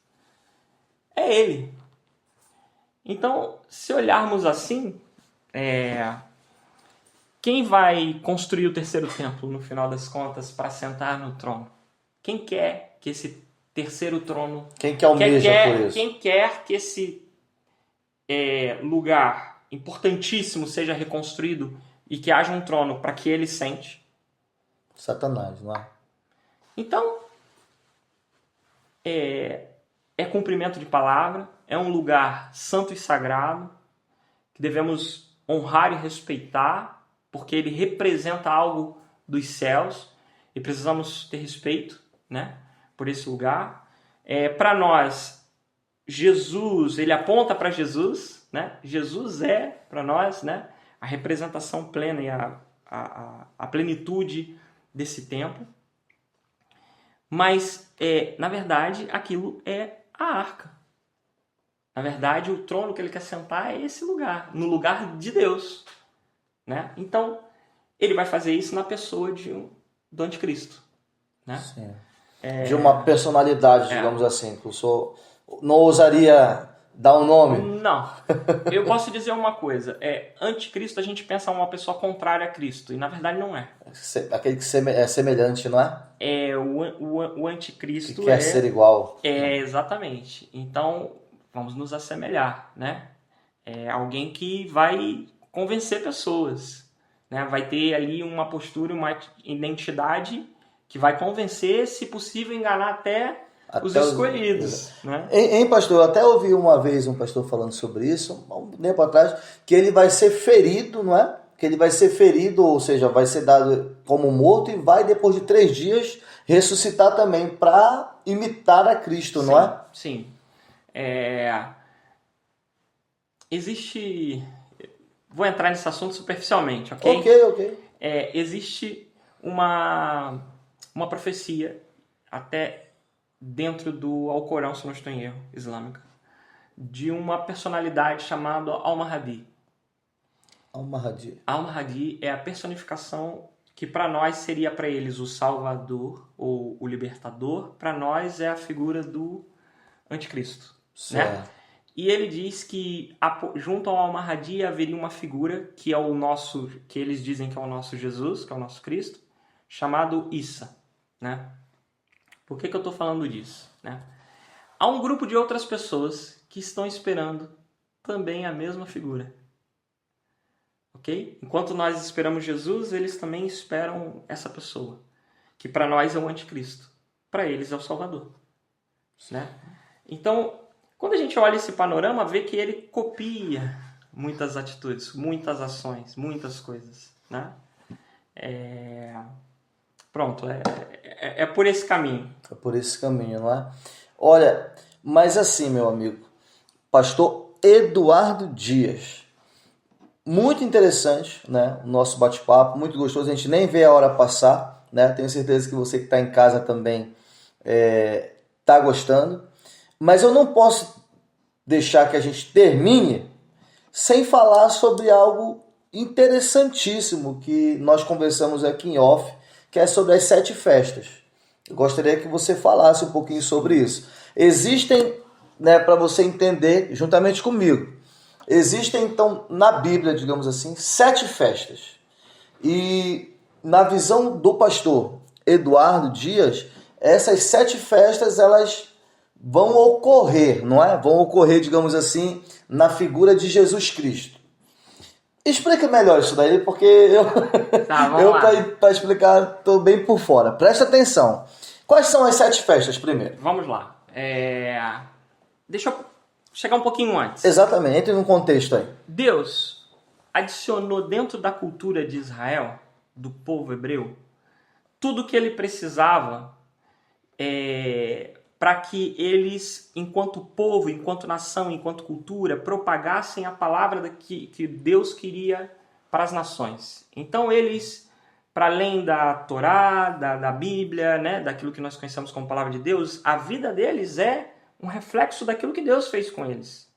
é ele. Então, se olharmos assim, quem vai construir o terceiro templo, no final das contas, para sentar no trono? Quem quer que esse terceiro trono... Quem que almeja por isso? Quem quer que esse lugar importantíssimo seja reconstruído e que haja um trono para que ele sente? Satanás, não é? Então, é cumprimento de palavra, é um lugar santo e sagrado que devemos honrar e respeitar, porque ele representa algo dos céus e precisamos ter respeito, né, por esse lugar. Para nós, Jesus, ele aponta para Jesus, né? Jesus é, para nós, né, a representação plena e a plenitude desse tempo. Mas, na verdade, aquilo é a arca. Na verdade, o trono que ele quer sentar é esse lugar, no lugar de Deus, né? Então, ele vai fazer isso na pessoa do anticristo, né? Sim. De uma personalidade, digamos assim, que o senhor não ousaria dar um nome? Não. Eu posso dizer uma coisa. Anticristo, a gente pensa uma pessoa contrária a Cristo, e na verdade não é. Aquele que é semelhante, não é? O anticristo que quer ser igual. Exatamente. Então, vamos nos assemelhar, né? É alguém que vai convencer pessoas, né? Vai ter ali uma postura, uma identidade que vai convencer, se possível, enganar até Os escolhidos, né? Hein, pastor? Eu até ouvi uma vez um pastor falando sobre isso, há um tempo atrás, que ele vai ser ferido, não é? Que ele vai ser ferido, ou seja, vai ser dado como morto e vai, depois de 3 dias, ressuscitar também para imitar a Cristo, não é? Sim. Existe... Vou entrar nesse assunto superficialmente, ok? Ok. Existe uma profecia, até dentro do Alcorão, se não estou em erro, islâmica, de uma personalidade chamada Al-Mahdi. Al-Mahdi é a personificação que para nós seria para eles o Salvador ou o Libertador, para nós é a figura do Anticristo, né? E ele diz que junto ao Al-Mahdi haveria uma figura que é o nosso, que eles dizem que é o nosso Jesus, que é o nosso Cristo, chamado Isa, né? Por que eu estou falando disso, né? Há um grupo de outras pessoas que estão esperando também a mesma figura, ok? Enquanto nós esperamos Jesus, eles também esperam essa pessoa, que para nós é o Anticristo, para eles é o Salvador, né? Então, quando a gente olha esse panorama, vê que ele copia muitas atitudes, muitas ações, muitas coisas, né? Pronto, é por esse caminho. É por esse caminho, não é? Olha, mas assim, meu amigo, pastor Eduardo Dias, muito interessante, né? O nosso bate-papo, muito gostoso, a gente nem vê a hora passar, né? Tenho certeza que você que está em casa também está gostando. Mas eu não posso deixar que a gente termine sem falar sobre algo interessantíssimo que nós conversamos aqui em off, que é sobre as 7 festas. Eu gostaria que você falasse um pouquinho sobre isso. Existem, né, para você entender, juntamente comigo, existem então na Bíblia, digamos assim, 7 festas. E na visão do pastor Eduardo Dias, essas 7 festas, elas vão ocorrer, não é? Vão ocorrer, digamos assim, na figura de Jesus Cristo. Explica melhor isso daí, porque eu para explicar, estou bem por fora. Presta atenção. Quais são as 7 festas primeiro? Vamos lá. Deixa eu chegar um pouquinho antes. Exatamente, entre no contexto aí. Deus adicionou dentro da cultura de Israel, do povo hebreu, tudo que ele precisava para que eles, enquanto povo, enquanto nação, enquanto cultura, propagassem a palavra que Deus queria para as nações. Então eles, para além da Torá, da Bíblia, né, daquilo que nós conhecemos como palavra de Deus, a vida deles é um reflexo daquilo que Deus fez com eles.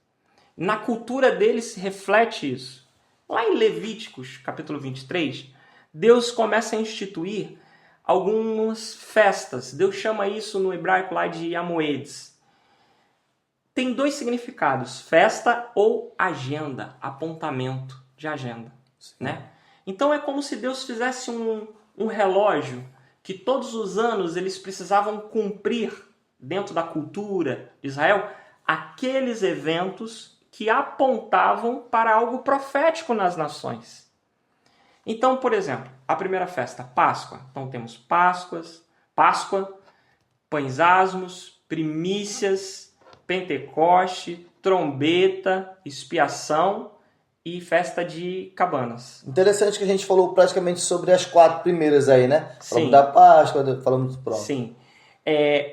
Na cultura deles se reflete isso. Lá em Levíticos, capítulo 23, Deus começa a instituir algumas festas. Deus chama isso no hebraico lá de Amoedes. Tem 2 significados: festa ou agenda, apontamento de agenda, né? Então é como se Deus fizesse um relógio que todos os anos eles precisavam cumprir dentro da cultura de Israel aqueles eventos que apontavam para algo profético nas nações. Então, por exemplo, a primeira festa, Páscoa. Então temos Páscoa, pães asmos, primícias, Pentecoste, trombeta, expiação e festa de cabanas. Interessante que a gente falou praticamente sobre as 4 primeiras aí, né? Sim. Falamos da Páscoa, falamos pronto. Sim.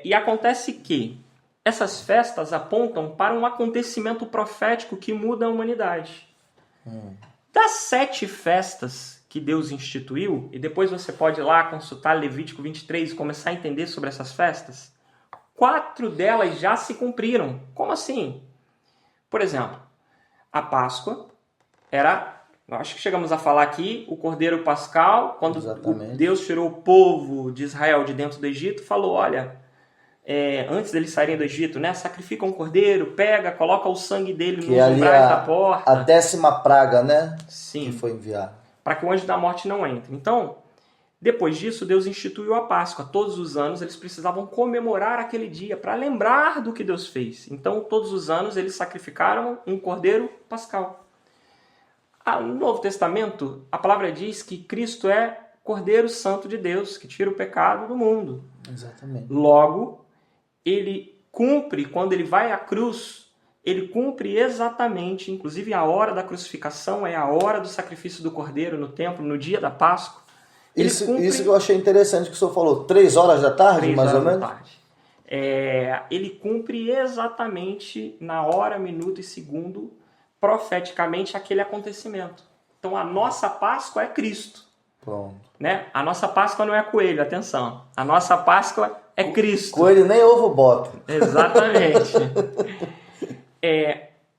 E acontece que essas festas apontam para um acontecimento profético que muda a humanidade. Das 7 festas que Deus instituiu, e depois você pode ir lá consultar Levítico 23 e começar a entender sobre essas festas, 4 delas já se cumpriram. Como assim? Por exemplo, a Páscoa era, acho que chegamos a falar aqui, o Cordeiro Pascal, quando Deus tirou o povo de Israel de dentro do Egito, falou, olha, antes deles saírem do Egito, né, sacrifica um cordeiro, pega, coloca o sangue dele nos umbrais da porta. A 10ª praga, né? Sim. Que foi enviada. Para que o anjo da morte não entre. Então, depois disso, Deus instituiu a Páscoa. Todos os anos eles precisavam comemorar aquele dia para lembrar do que Deus fez. Então, todos os anos eles sacrificaram um cordeiro pascal. No Novo Testamento, a palavra diz que Cristo é Cordeiro Santo de Deus, que tira o pecado do mundo. Exatamente. Logo, ele cumpre, quando ele vai à cruz, ele cumpre exatamente, inclusive a hora da crucificação é a hora do sacrifício do Cordeiro no templo, no dia da Páscoa. Isso que eu achei interessante que o senhor falou, 3 horas da tarde, mais ou menos? 3 horas da tarde. Ele cumpre exatamente na hora, minuto e segundo, profeticamente, aquele acontecimento. Então, a nossa Páscoa é Cristo. Pronto. Né? A nossa Páscoa não é coelho, atenção. A nossa Páscoa é Cristo. Coelho nem ovo bota. Exatamente.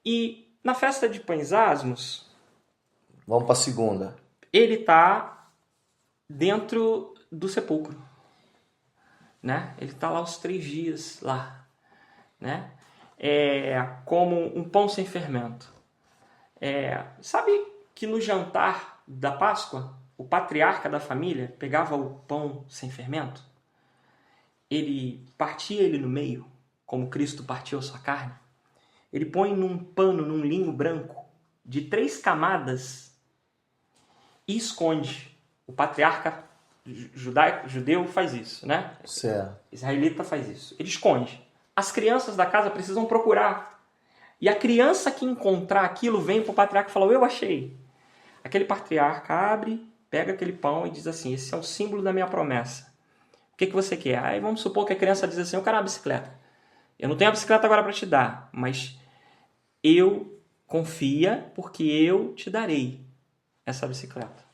E na festa de Pães Asmos, vamos para a segunda. Ele está dentro do sepulcro. Né? Ele está lá os 3 dias lá. Né? Como um pão sem fermento. Sabe que no jantar da Páscoa, o patriarca da família pegava o pão sem fermento, ele partia ele no meio, como Cristo partiu a sua carne, ele põe num pano, num linho branco, de 3 camadas e esconde. O patriarca judeu faz isso, né? Certo. Israelita faz isso. Ele esconde. As crianças da casa precisam procurar. E a criança que encontrar aquilo vem para o patriarca e fala, eu achei. Aquele patriarca abre, pega aquele pão e diz assim, esse é o símbolo da minha promessa. O que você quer? Aí vamos supor que a criança diz assim, eu quero uma bicicleta. Eu não tenho a bicicleta agora para te dar, mas confia porque eu te darei essa bicicleta.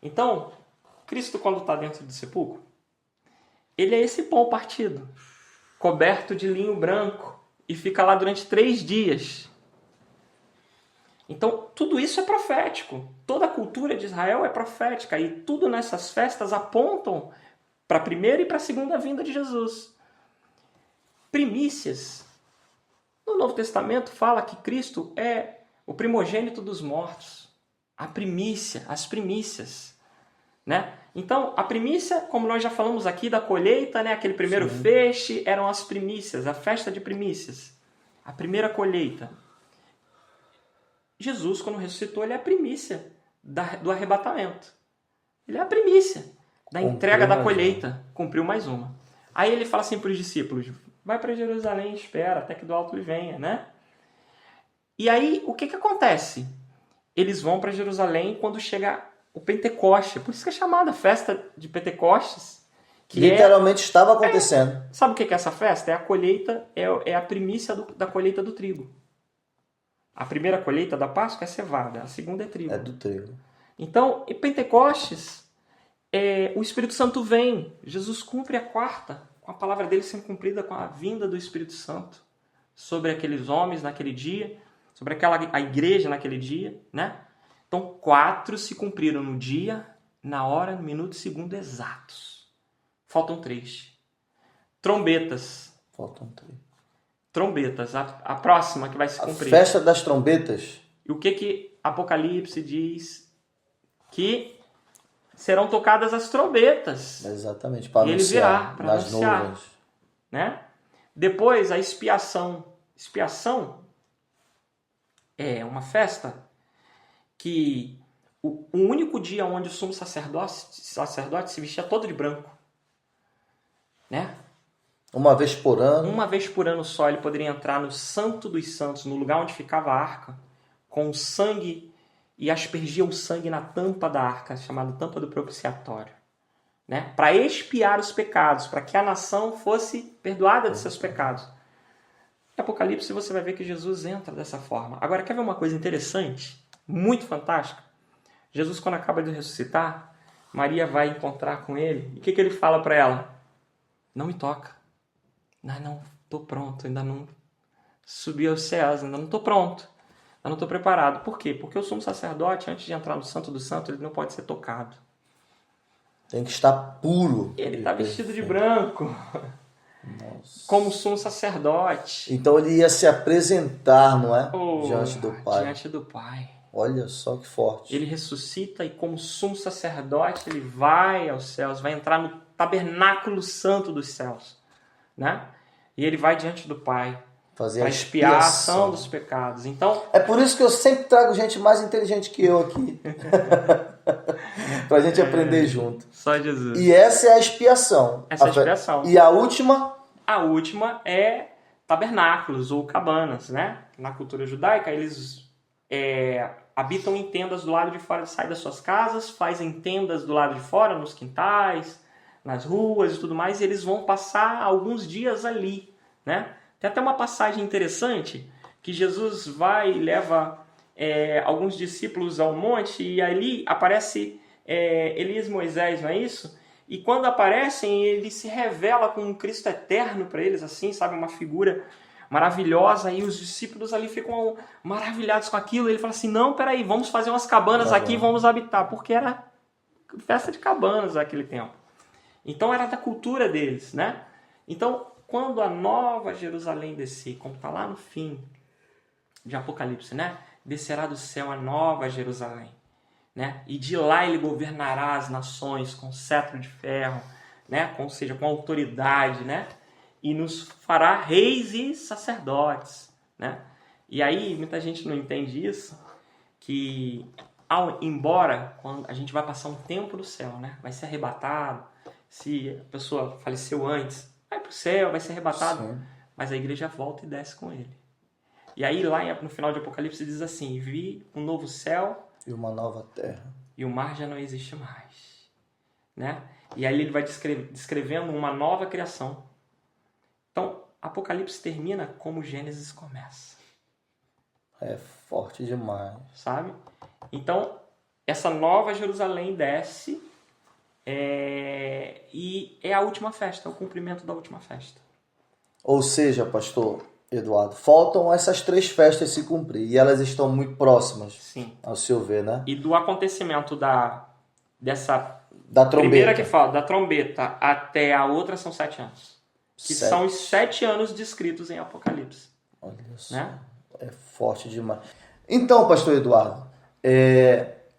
Então, Cristo quando está dentro do sepulcro, ele é esse pão partido, coberto de linho branco e fica lá durante 3 dias. Então, tudo isso é profético. Toda a cultura de Israel é profética e tudo nessas festas apontam para a primeira e para a segunda vinda de Jesus. Primícias. No Novo Testamento fala que Cristo é o primogênito dos mortos. A primícia, as primícias. Né? Então, a primícia, como nós já falamos aqui da colheita, né? Aquele primeiro feixe, eram as primícias, a festa de primícias. A primeira colheita. Jesus, quando ressuscitou, ele é a primícia do arrebatamento. Ele é a primícia da entrega da colheita. Cumpriu mais uma. Aí ele fala assim para os discípulos, vai para Jerusalém, espera até que do alto lhe venha, né? E aí, o que acontece? Eles vão para Jerusalém quando chega o Pentecoste. Por isso que é chamada festa de Pentecostes. Que literalmente estava acontecendo. Sabe o que é essa festa? É a colheita, é a primícia da colheita do trigo. A primeira colheita da Páscoa é cevada, a segunda é trigo. É do trigo. Então, em Pentecostes, o Espírito Santo vem. Jesus cumpre a 4ª, com a palavra dele sendo cumprida com a vinda do Espírito Santo sobre aqueles homens naquele dia, sobre a igreja naquele dia, né? Então, 4 se cumpriram no dia, na hora, no minuto e segundo exatos. Faltam 3. Trombetas. Faltam 3. Trombetas, a próxima que vai se cumprir. A festa das trombetas. E o que Apocalipse diz? Que serão tocadas as trombetas. Exatamente, para anunciar. Ele virá para anunciar. Nuvens. Né? Depois, a expiação. Expiação é uma festa que o único dia onde o sumo sacerdote se vestia todo de branco. Né? Uma vez por ano. Uma vez por ano só ele poderia entrar no Santo dos Santos, no lugar onde ficava a arca, com o sangue, e aspergia o sangue na tampa da arca, chamada tampa do propiciatório. Né? Para expiar os pecados, para que a nação fosse perdoada de seus pecados. Em Apocalipse você vai ver que Jesus entra dessa forma. Agora, quer ver uma coisa interessante? Muito fantástica? Jesus, quando acaba de ressuscitar, Maria vai encontrar com ele. E o que ele fala para ela? Não me toca. Não, estou pronto, ainda não subi aos céus, ainda não estou pronto, ainda não estou preparado. Por quê? Porque o sumo sacerdote, antes de entrar no Santo do Santo, ele não pode ser tocado. Tem que estar puro. Ele está vestido de branco. Nossa. Como sumo sacerdote. Então ele ia se apresentar, não é? Diante do Pai. Diante do Pai. Olha só que forte. Ele ressuscita e como sumo sacerdote ele vai aos céus, vai entrar no tabernáculo santo dos céus. Né? E ele vai diante do Pai fazer para a expiar a ação dos pecados. Então, é por isso que eu sempre trago gente mais inteligente que eu aqui. Para a gente aprender junto. Só Jesus. E essa é a expiação. Essa é a expiação. E a última? a última é tabernáculos ou cabanas, né? Na cultura judaica, eles habitam em tendas do lado de fora, saem das suas casas, fazem tendas do lado de fora, nos quintais, nas ruas e tudo mais, e eles vão passar alguns dias ali, né? Tem até uma passagem interessante que Jesus vai e leva alguns discípulos ao monte e ali aparece Elias e Moisés, não é isso? E quando aparecem, ele se revela como um Cristo eterno para eles, assim, sabe? Uma figura maravilhosa, e os discípulos ali ficam maravilhados com aquilo. Ele fala assim, não, peraí, vamos fazer umas cabanas aqui e vamos habitar, porque era festa de cabanas naquele tempo. Então era da cultura deles, né? Então, quando a nova Jerusalém descer, como está lá no fim de Apocalipse, né? Descerá do céu a nova Jerusalém, né? E de lá ele governará as nações com cetro de ferro, né? Ou seja, com autoridade, né? E nos fará reis e sacerdotes, né? E aí muita gente não entende isso, que embora quando a gente vai passar um tempo no céu, né? Vai ser arrebatado, se a pessoa faleceu antes, vai para o céu, vai ser arrebatado, sim, mas a igreja volta e desce com ele. E aí lá no final de Apocalipse diz assim, vi um novo céu e uma nova terra, e o mar já não existe mais, né? E aí ele vai descrevendo uma nova criação. Então, Apocalipse termina como Gênesis começa. É forte demais. Sabe? Então, essa nova Jerusalém desce e é a última festa, é o cumprimento da última festa. Ou seja, pastor Eduardo, faltam essas 3 festas se cumprir e elas estão muito próximas, sim, ao seu ver, né? E do acontecimento da trombeta. Primeira que fala, da trombeta até a outra são 7 anos. Que são os 7 anos descritos em Apocalipse. Olha só, né? É forte demais. Então, pastor Eduardo,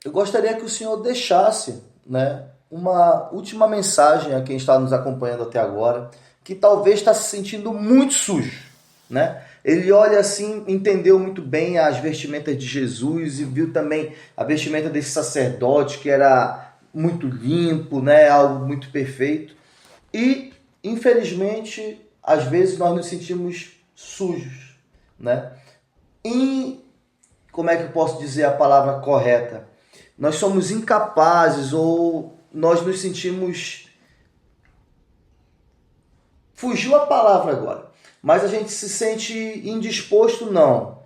eu gostaria que o senhor deixasse, né, uma última mensagem a quem está nos acompanhando até agora, que talvez está se sentindo muito sujo, né? Ele olha assim, entendeu muito bem as vestimentas de Jesus e viu também a vestimenta desse sacerdote, que era muito limpo, né, algo muito perfeito. E, infelizmente, às vezes nós nos sentimos sujos, né? E, como é que eu posso dizer a palavra correta? Nós somos incapazes ou nós nos sentimos... Fugiu a palavra agora. Mas a gente se sente indisposto, não.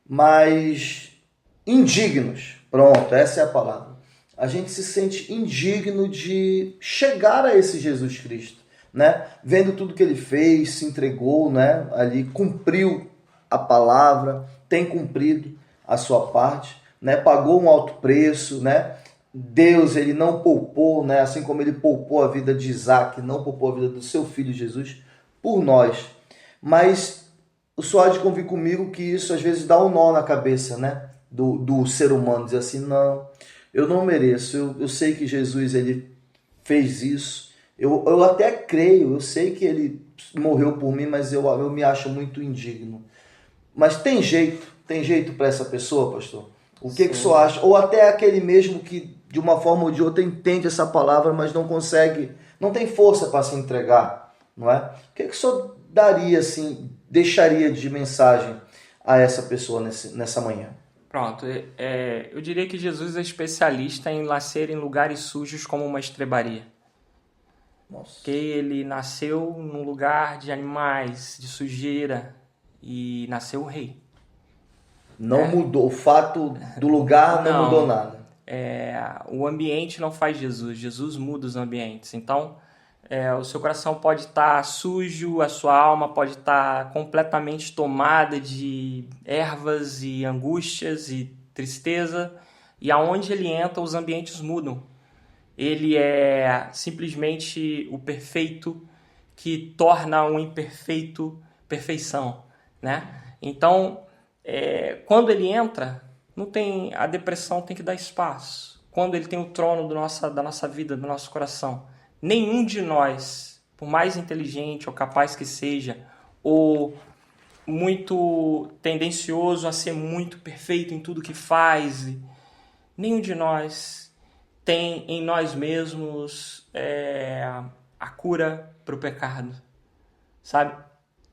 Mas indignos. Pronto, essa é a palavra. A gente se sente indigno de chegar a esse Jesus Cristo, né? Vendo tudo que ele fez, se entregou, né? Ali cumpriu a palavra, tem cumprido a sua parte, né? Pagou um alto preço, né? Deus, ele não poupou, né? Assim como ele poupou a vida de Isaac, não poupou a vida do seu filho Jesus por nós. Mas o senhor há de convir comigo que isso às vezes dá um nó na cabeça, né? Do ser humano, dizer assim, não, eu não mereço, eu sei que Jesus ele fez isso, eu até creio, eu sei que ele morreu por mim, mas eu me acho muito indigno. Mas tem jeito para essa pessoa, pastor? O que o senhor acha? Ou até aquele mesmo que de uma forma ou de outra entende essa palavra, mas não consegue, não tem força para se entregar, não é? O que o senhor daria, assim, deixaria de mensagem a essa pessoa nessa manhã? Pronto, eu diria que Jesus é especialista em nascer em lugares sujos como uma estrebaria. Nossa. Porque ele nasceu num lugar de animais, de sujeira, e nasceu o rei. Não mudou, o fato do lugar não mudou nada. O ambiente não faz Jesus, Jesus muda os ambientes. Então, o seu coração pode estar sujo, a sua alma pode estar completamente tomada de ervas e angústias e tristeza, e aonde ele entra, os ambientes mudam. Ele é simplesmente o perfeito que torna o imperfeito perfeição, né? Então, quando ele entra, a depressão tem que dar espaço. Quando ele tem o trono da nossa vida, do nosso coração, nenhum de nós, por mais inteligente ou capaz que seja, ou muito tendencioso a ser muito perfeito em tudo que faz, nenhum de nós tem em nós mesmos a cura para o pecado, sabe?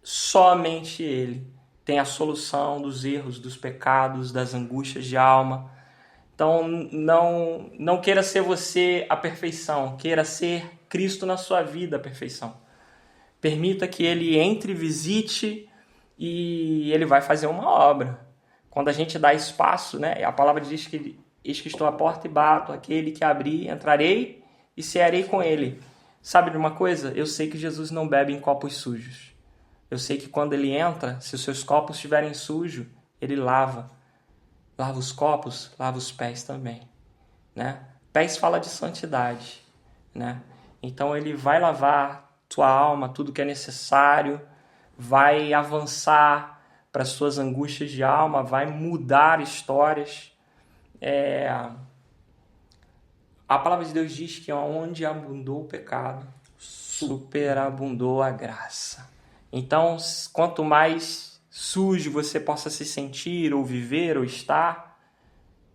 Somente Ele tem a solução dos erros, dos pecados, das angústias de alma. Então, não queira ser você a perfeição, queira ser Cristo na sua vida a perfeição. Permita que Ele entre, visite e Ele vai fazer uma obra. Quando a gente dá espaço, né? A palavra diz que eis que estou à porta e bato, aquele que abrir, entrarei e cearei com ele. Sabe de uma coisa? Eu sei que Jesus não bebe em copos sujos. Eu sei que quando Ele entra, se os seus copos estiverem sujos, Ele lava. Lava os copos, lava os pés também, né? Pés fala de santidade, né? Então Ele vai lavar tua alma, tudo que é necessário, vai avançar para as suas angústias de alma, vai mudar histórias. A palavra de Deus diz que onde abundou o pecado, superabundou a graça. Então, quanto mais sujo você possa se sentir, ou viver, ou estar,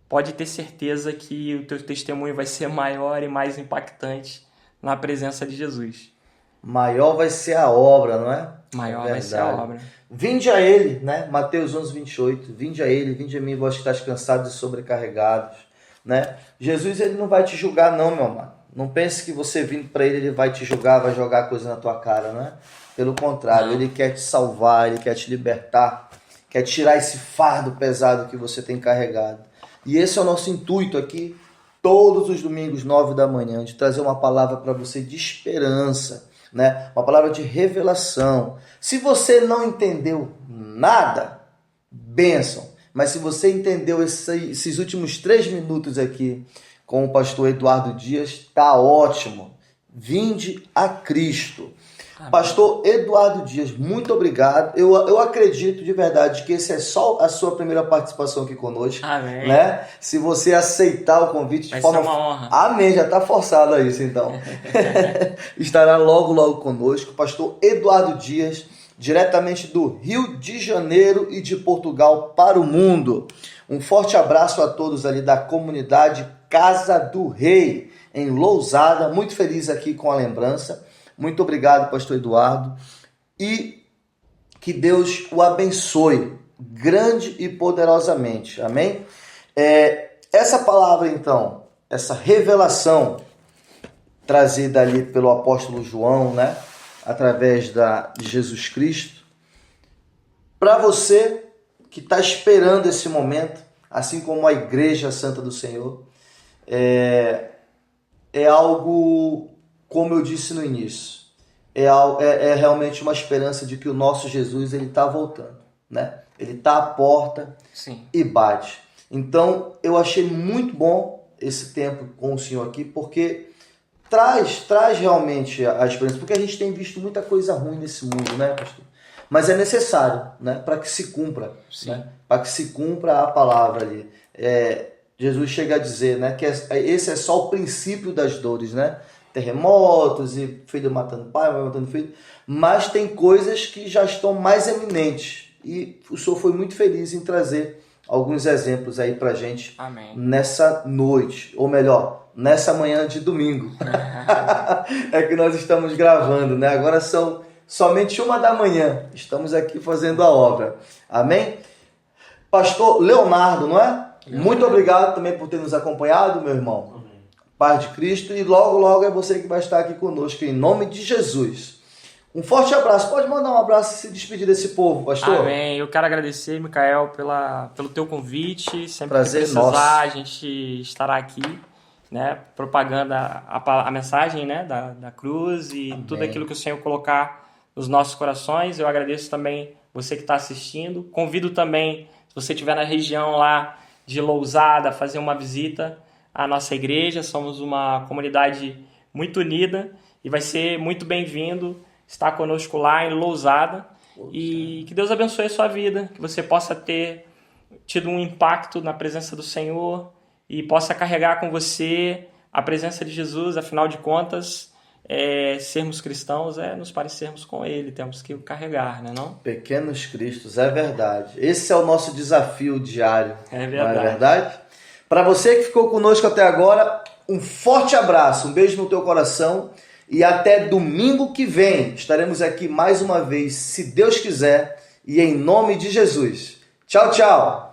pode ter certeza que o teu testemunho vai ser maior e mais impactante na presença de Jesus. Maior vai ser a obra, não é? Maior vai ser a obra. Vinde a Ele, né? Mateus 11, 28. Vinde a Ele, vinde a mim, vós que estáis cansados e sobrecarregados, né? Jesus, Ele não vai te julgar não, meu amado. Não pense que você vindo para Ele vai te julgar, vai jogar coisa na tua cara, não é? Pelo contrário, Ele quer te salvar, Ele quer te libertar, quer tirar esse fardo pesado que você tem carregado. E esse é o nosso intuito aqui, todos os domingos, 9 da manhã, de trazer uma palavra para você de esperança, né? Uma palavra de revelação. Se você não entendeu nada, bênção. Mas se você entendeu esses últimos 3 minutos aqui com o pastor Eduardo Dias, tá ótimo. Vinde a Cristo. Amém. Pastor Eduardo Dias, muito obrigado. Eu acredito de verdade que esse é só a sua primeira participação aqui conosco. Amém. Né? Se você aceitar o convite de forma... Vai ser uma honra. Amém, já está forçado a isso então. Estará logo conosco. Pastor Eduardo Dias, diretamente do Rio de Janeiro e de Portugal para o mundo. Um forte abraço a todos ali da comunidade Casa do Rei, em Lousada. Muito feliz aqui com a lembrança. Muito obrigado, pastor Eduardo. E que Deus o abençoe grande e poderosamente. Amém? Essa palavra, então, essa revelação trazida ali pelo apóstolo João, né? Através de Jesus Cristo, para você que está esperando esse momento, assim como a Igreja Santa do Senhor, é algo, como eu disse no início, é realmente uma esperança de que o nosso Jesus ele está voltando, né? Ele está à porta. Sim. E bate. Então, eu achei muito bom esse tempo com o Senhor aqui, porque traz realmente a esperança, porque a gente tem visto muita coisa ruim nesse mundo, né, pastor? Mas é necessário, né, para que se cumpra, né? Para que se cumpra a palavra ali. Jesus chega a dizer, né, que esse é só o princípio das dores, né? Terremotos e filho matando pai, mãe matando filho, mas tem coisas que já estão mais eminentes. E o Senhor foi muito feliz em trazer alguns exemplos aí pra gente. Amém. Nessa noite, ou melhor, nessa manhã de domingo. É que nós estamos gravando, né? Agora são somente 1 da manhã. Estamos aqui fazendo a obra. Amém? Pastor Leonardo, não é? Muito obrigado também por ter nos acompanhado, meu irmão. Amém. Paz de Cristo. E logo é você que vai estar aqui conosco, em nome de Jesus. Um forte abraço. Pode mandar um abraço e se despedir desse povo, pastor? Amém. Eu quero agradecer, Micael, pelo teu convite. Sempre prazer que precisar, nosso. A gente estará aqui, né, propagando a mensagem, né, da cruz e Amém. Tudo aquilo que o Senhor colocar nos nossos corações. Eu agradeço também você que está assistindo. Convido também, se você estiver na região lá de Lousada, a fazer uma visita à nossa igreja. Somos uma comunidade muito unida e vai ser muito bem-vindo estar conosco lá em Lousada. E que Deus abençoe a sua vida, que você possa ter tido um impacto na presença do Senhor e possa carregar com você a presença de Jesus. Afinal de contas, sermos cristãos é nos parecermos com Ele, temos que o carregar, né, não? Pequenos Cristos, é verdade. Esse é o nosso desafio diário. É verdade. Não é verdade? Para você que ficou conosco até agora, um forte abraço, um beijo no teu coração E até domingo que vem estaremos aqui mais uma vez, se Deus quiser, e em nome de Jesus. Tchau, tchau!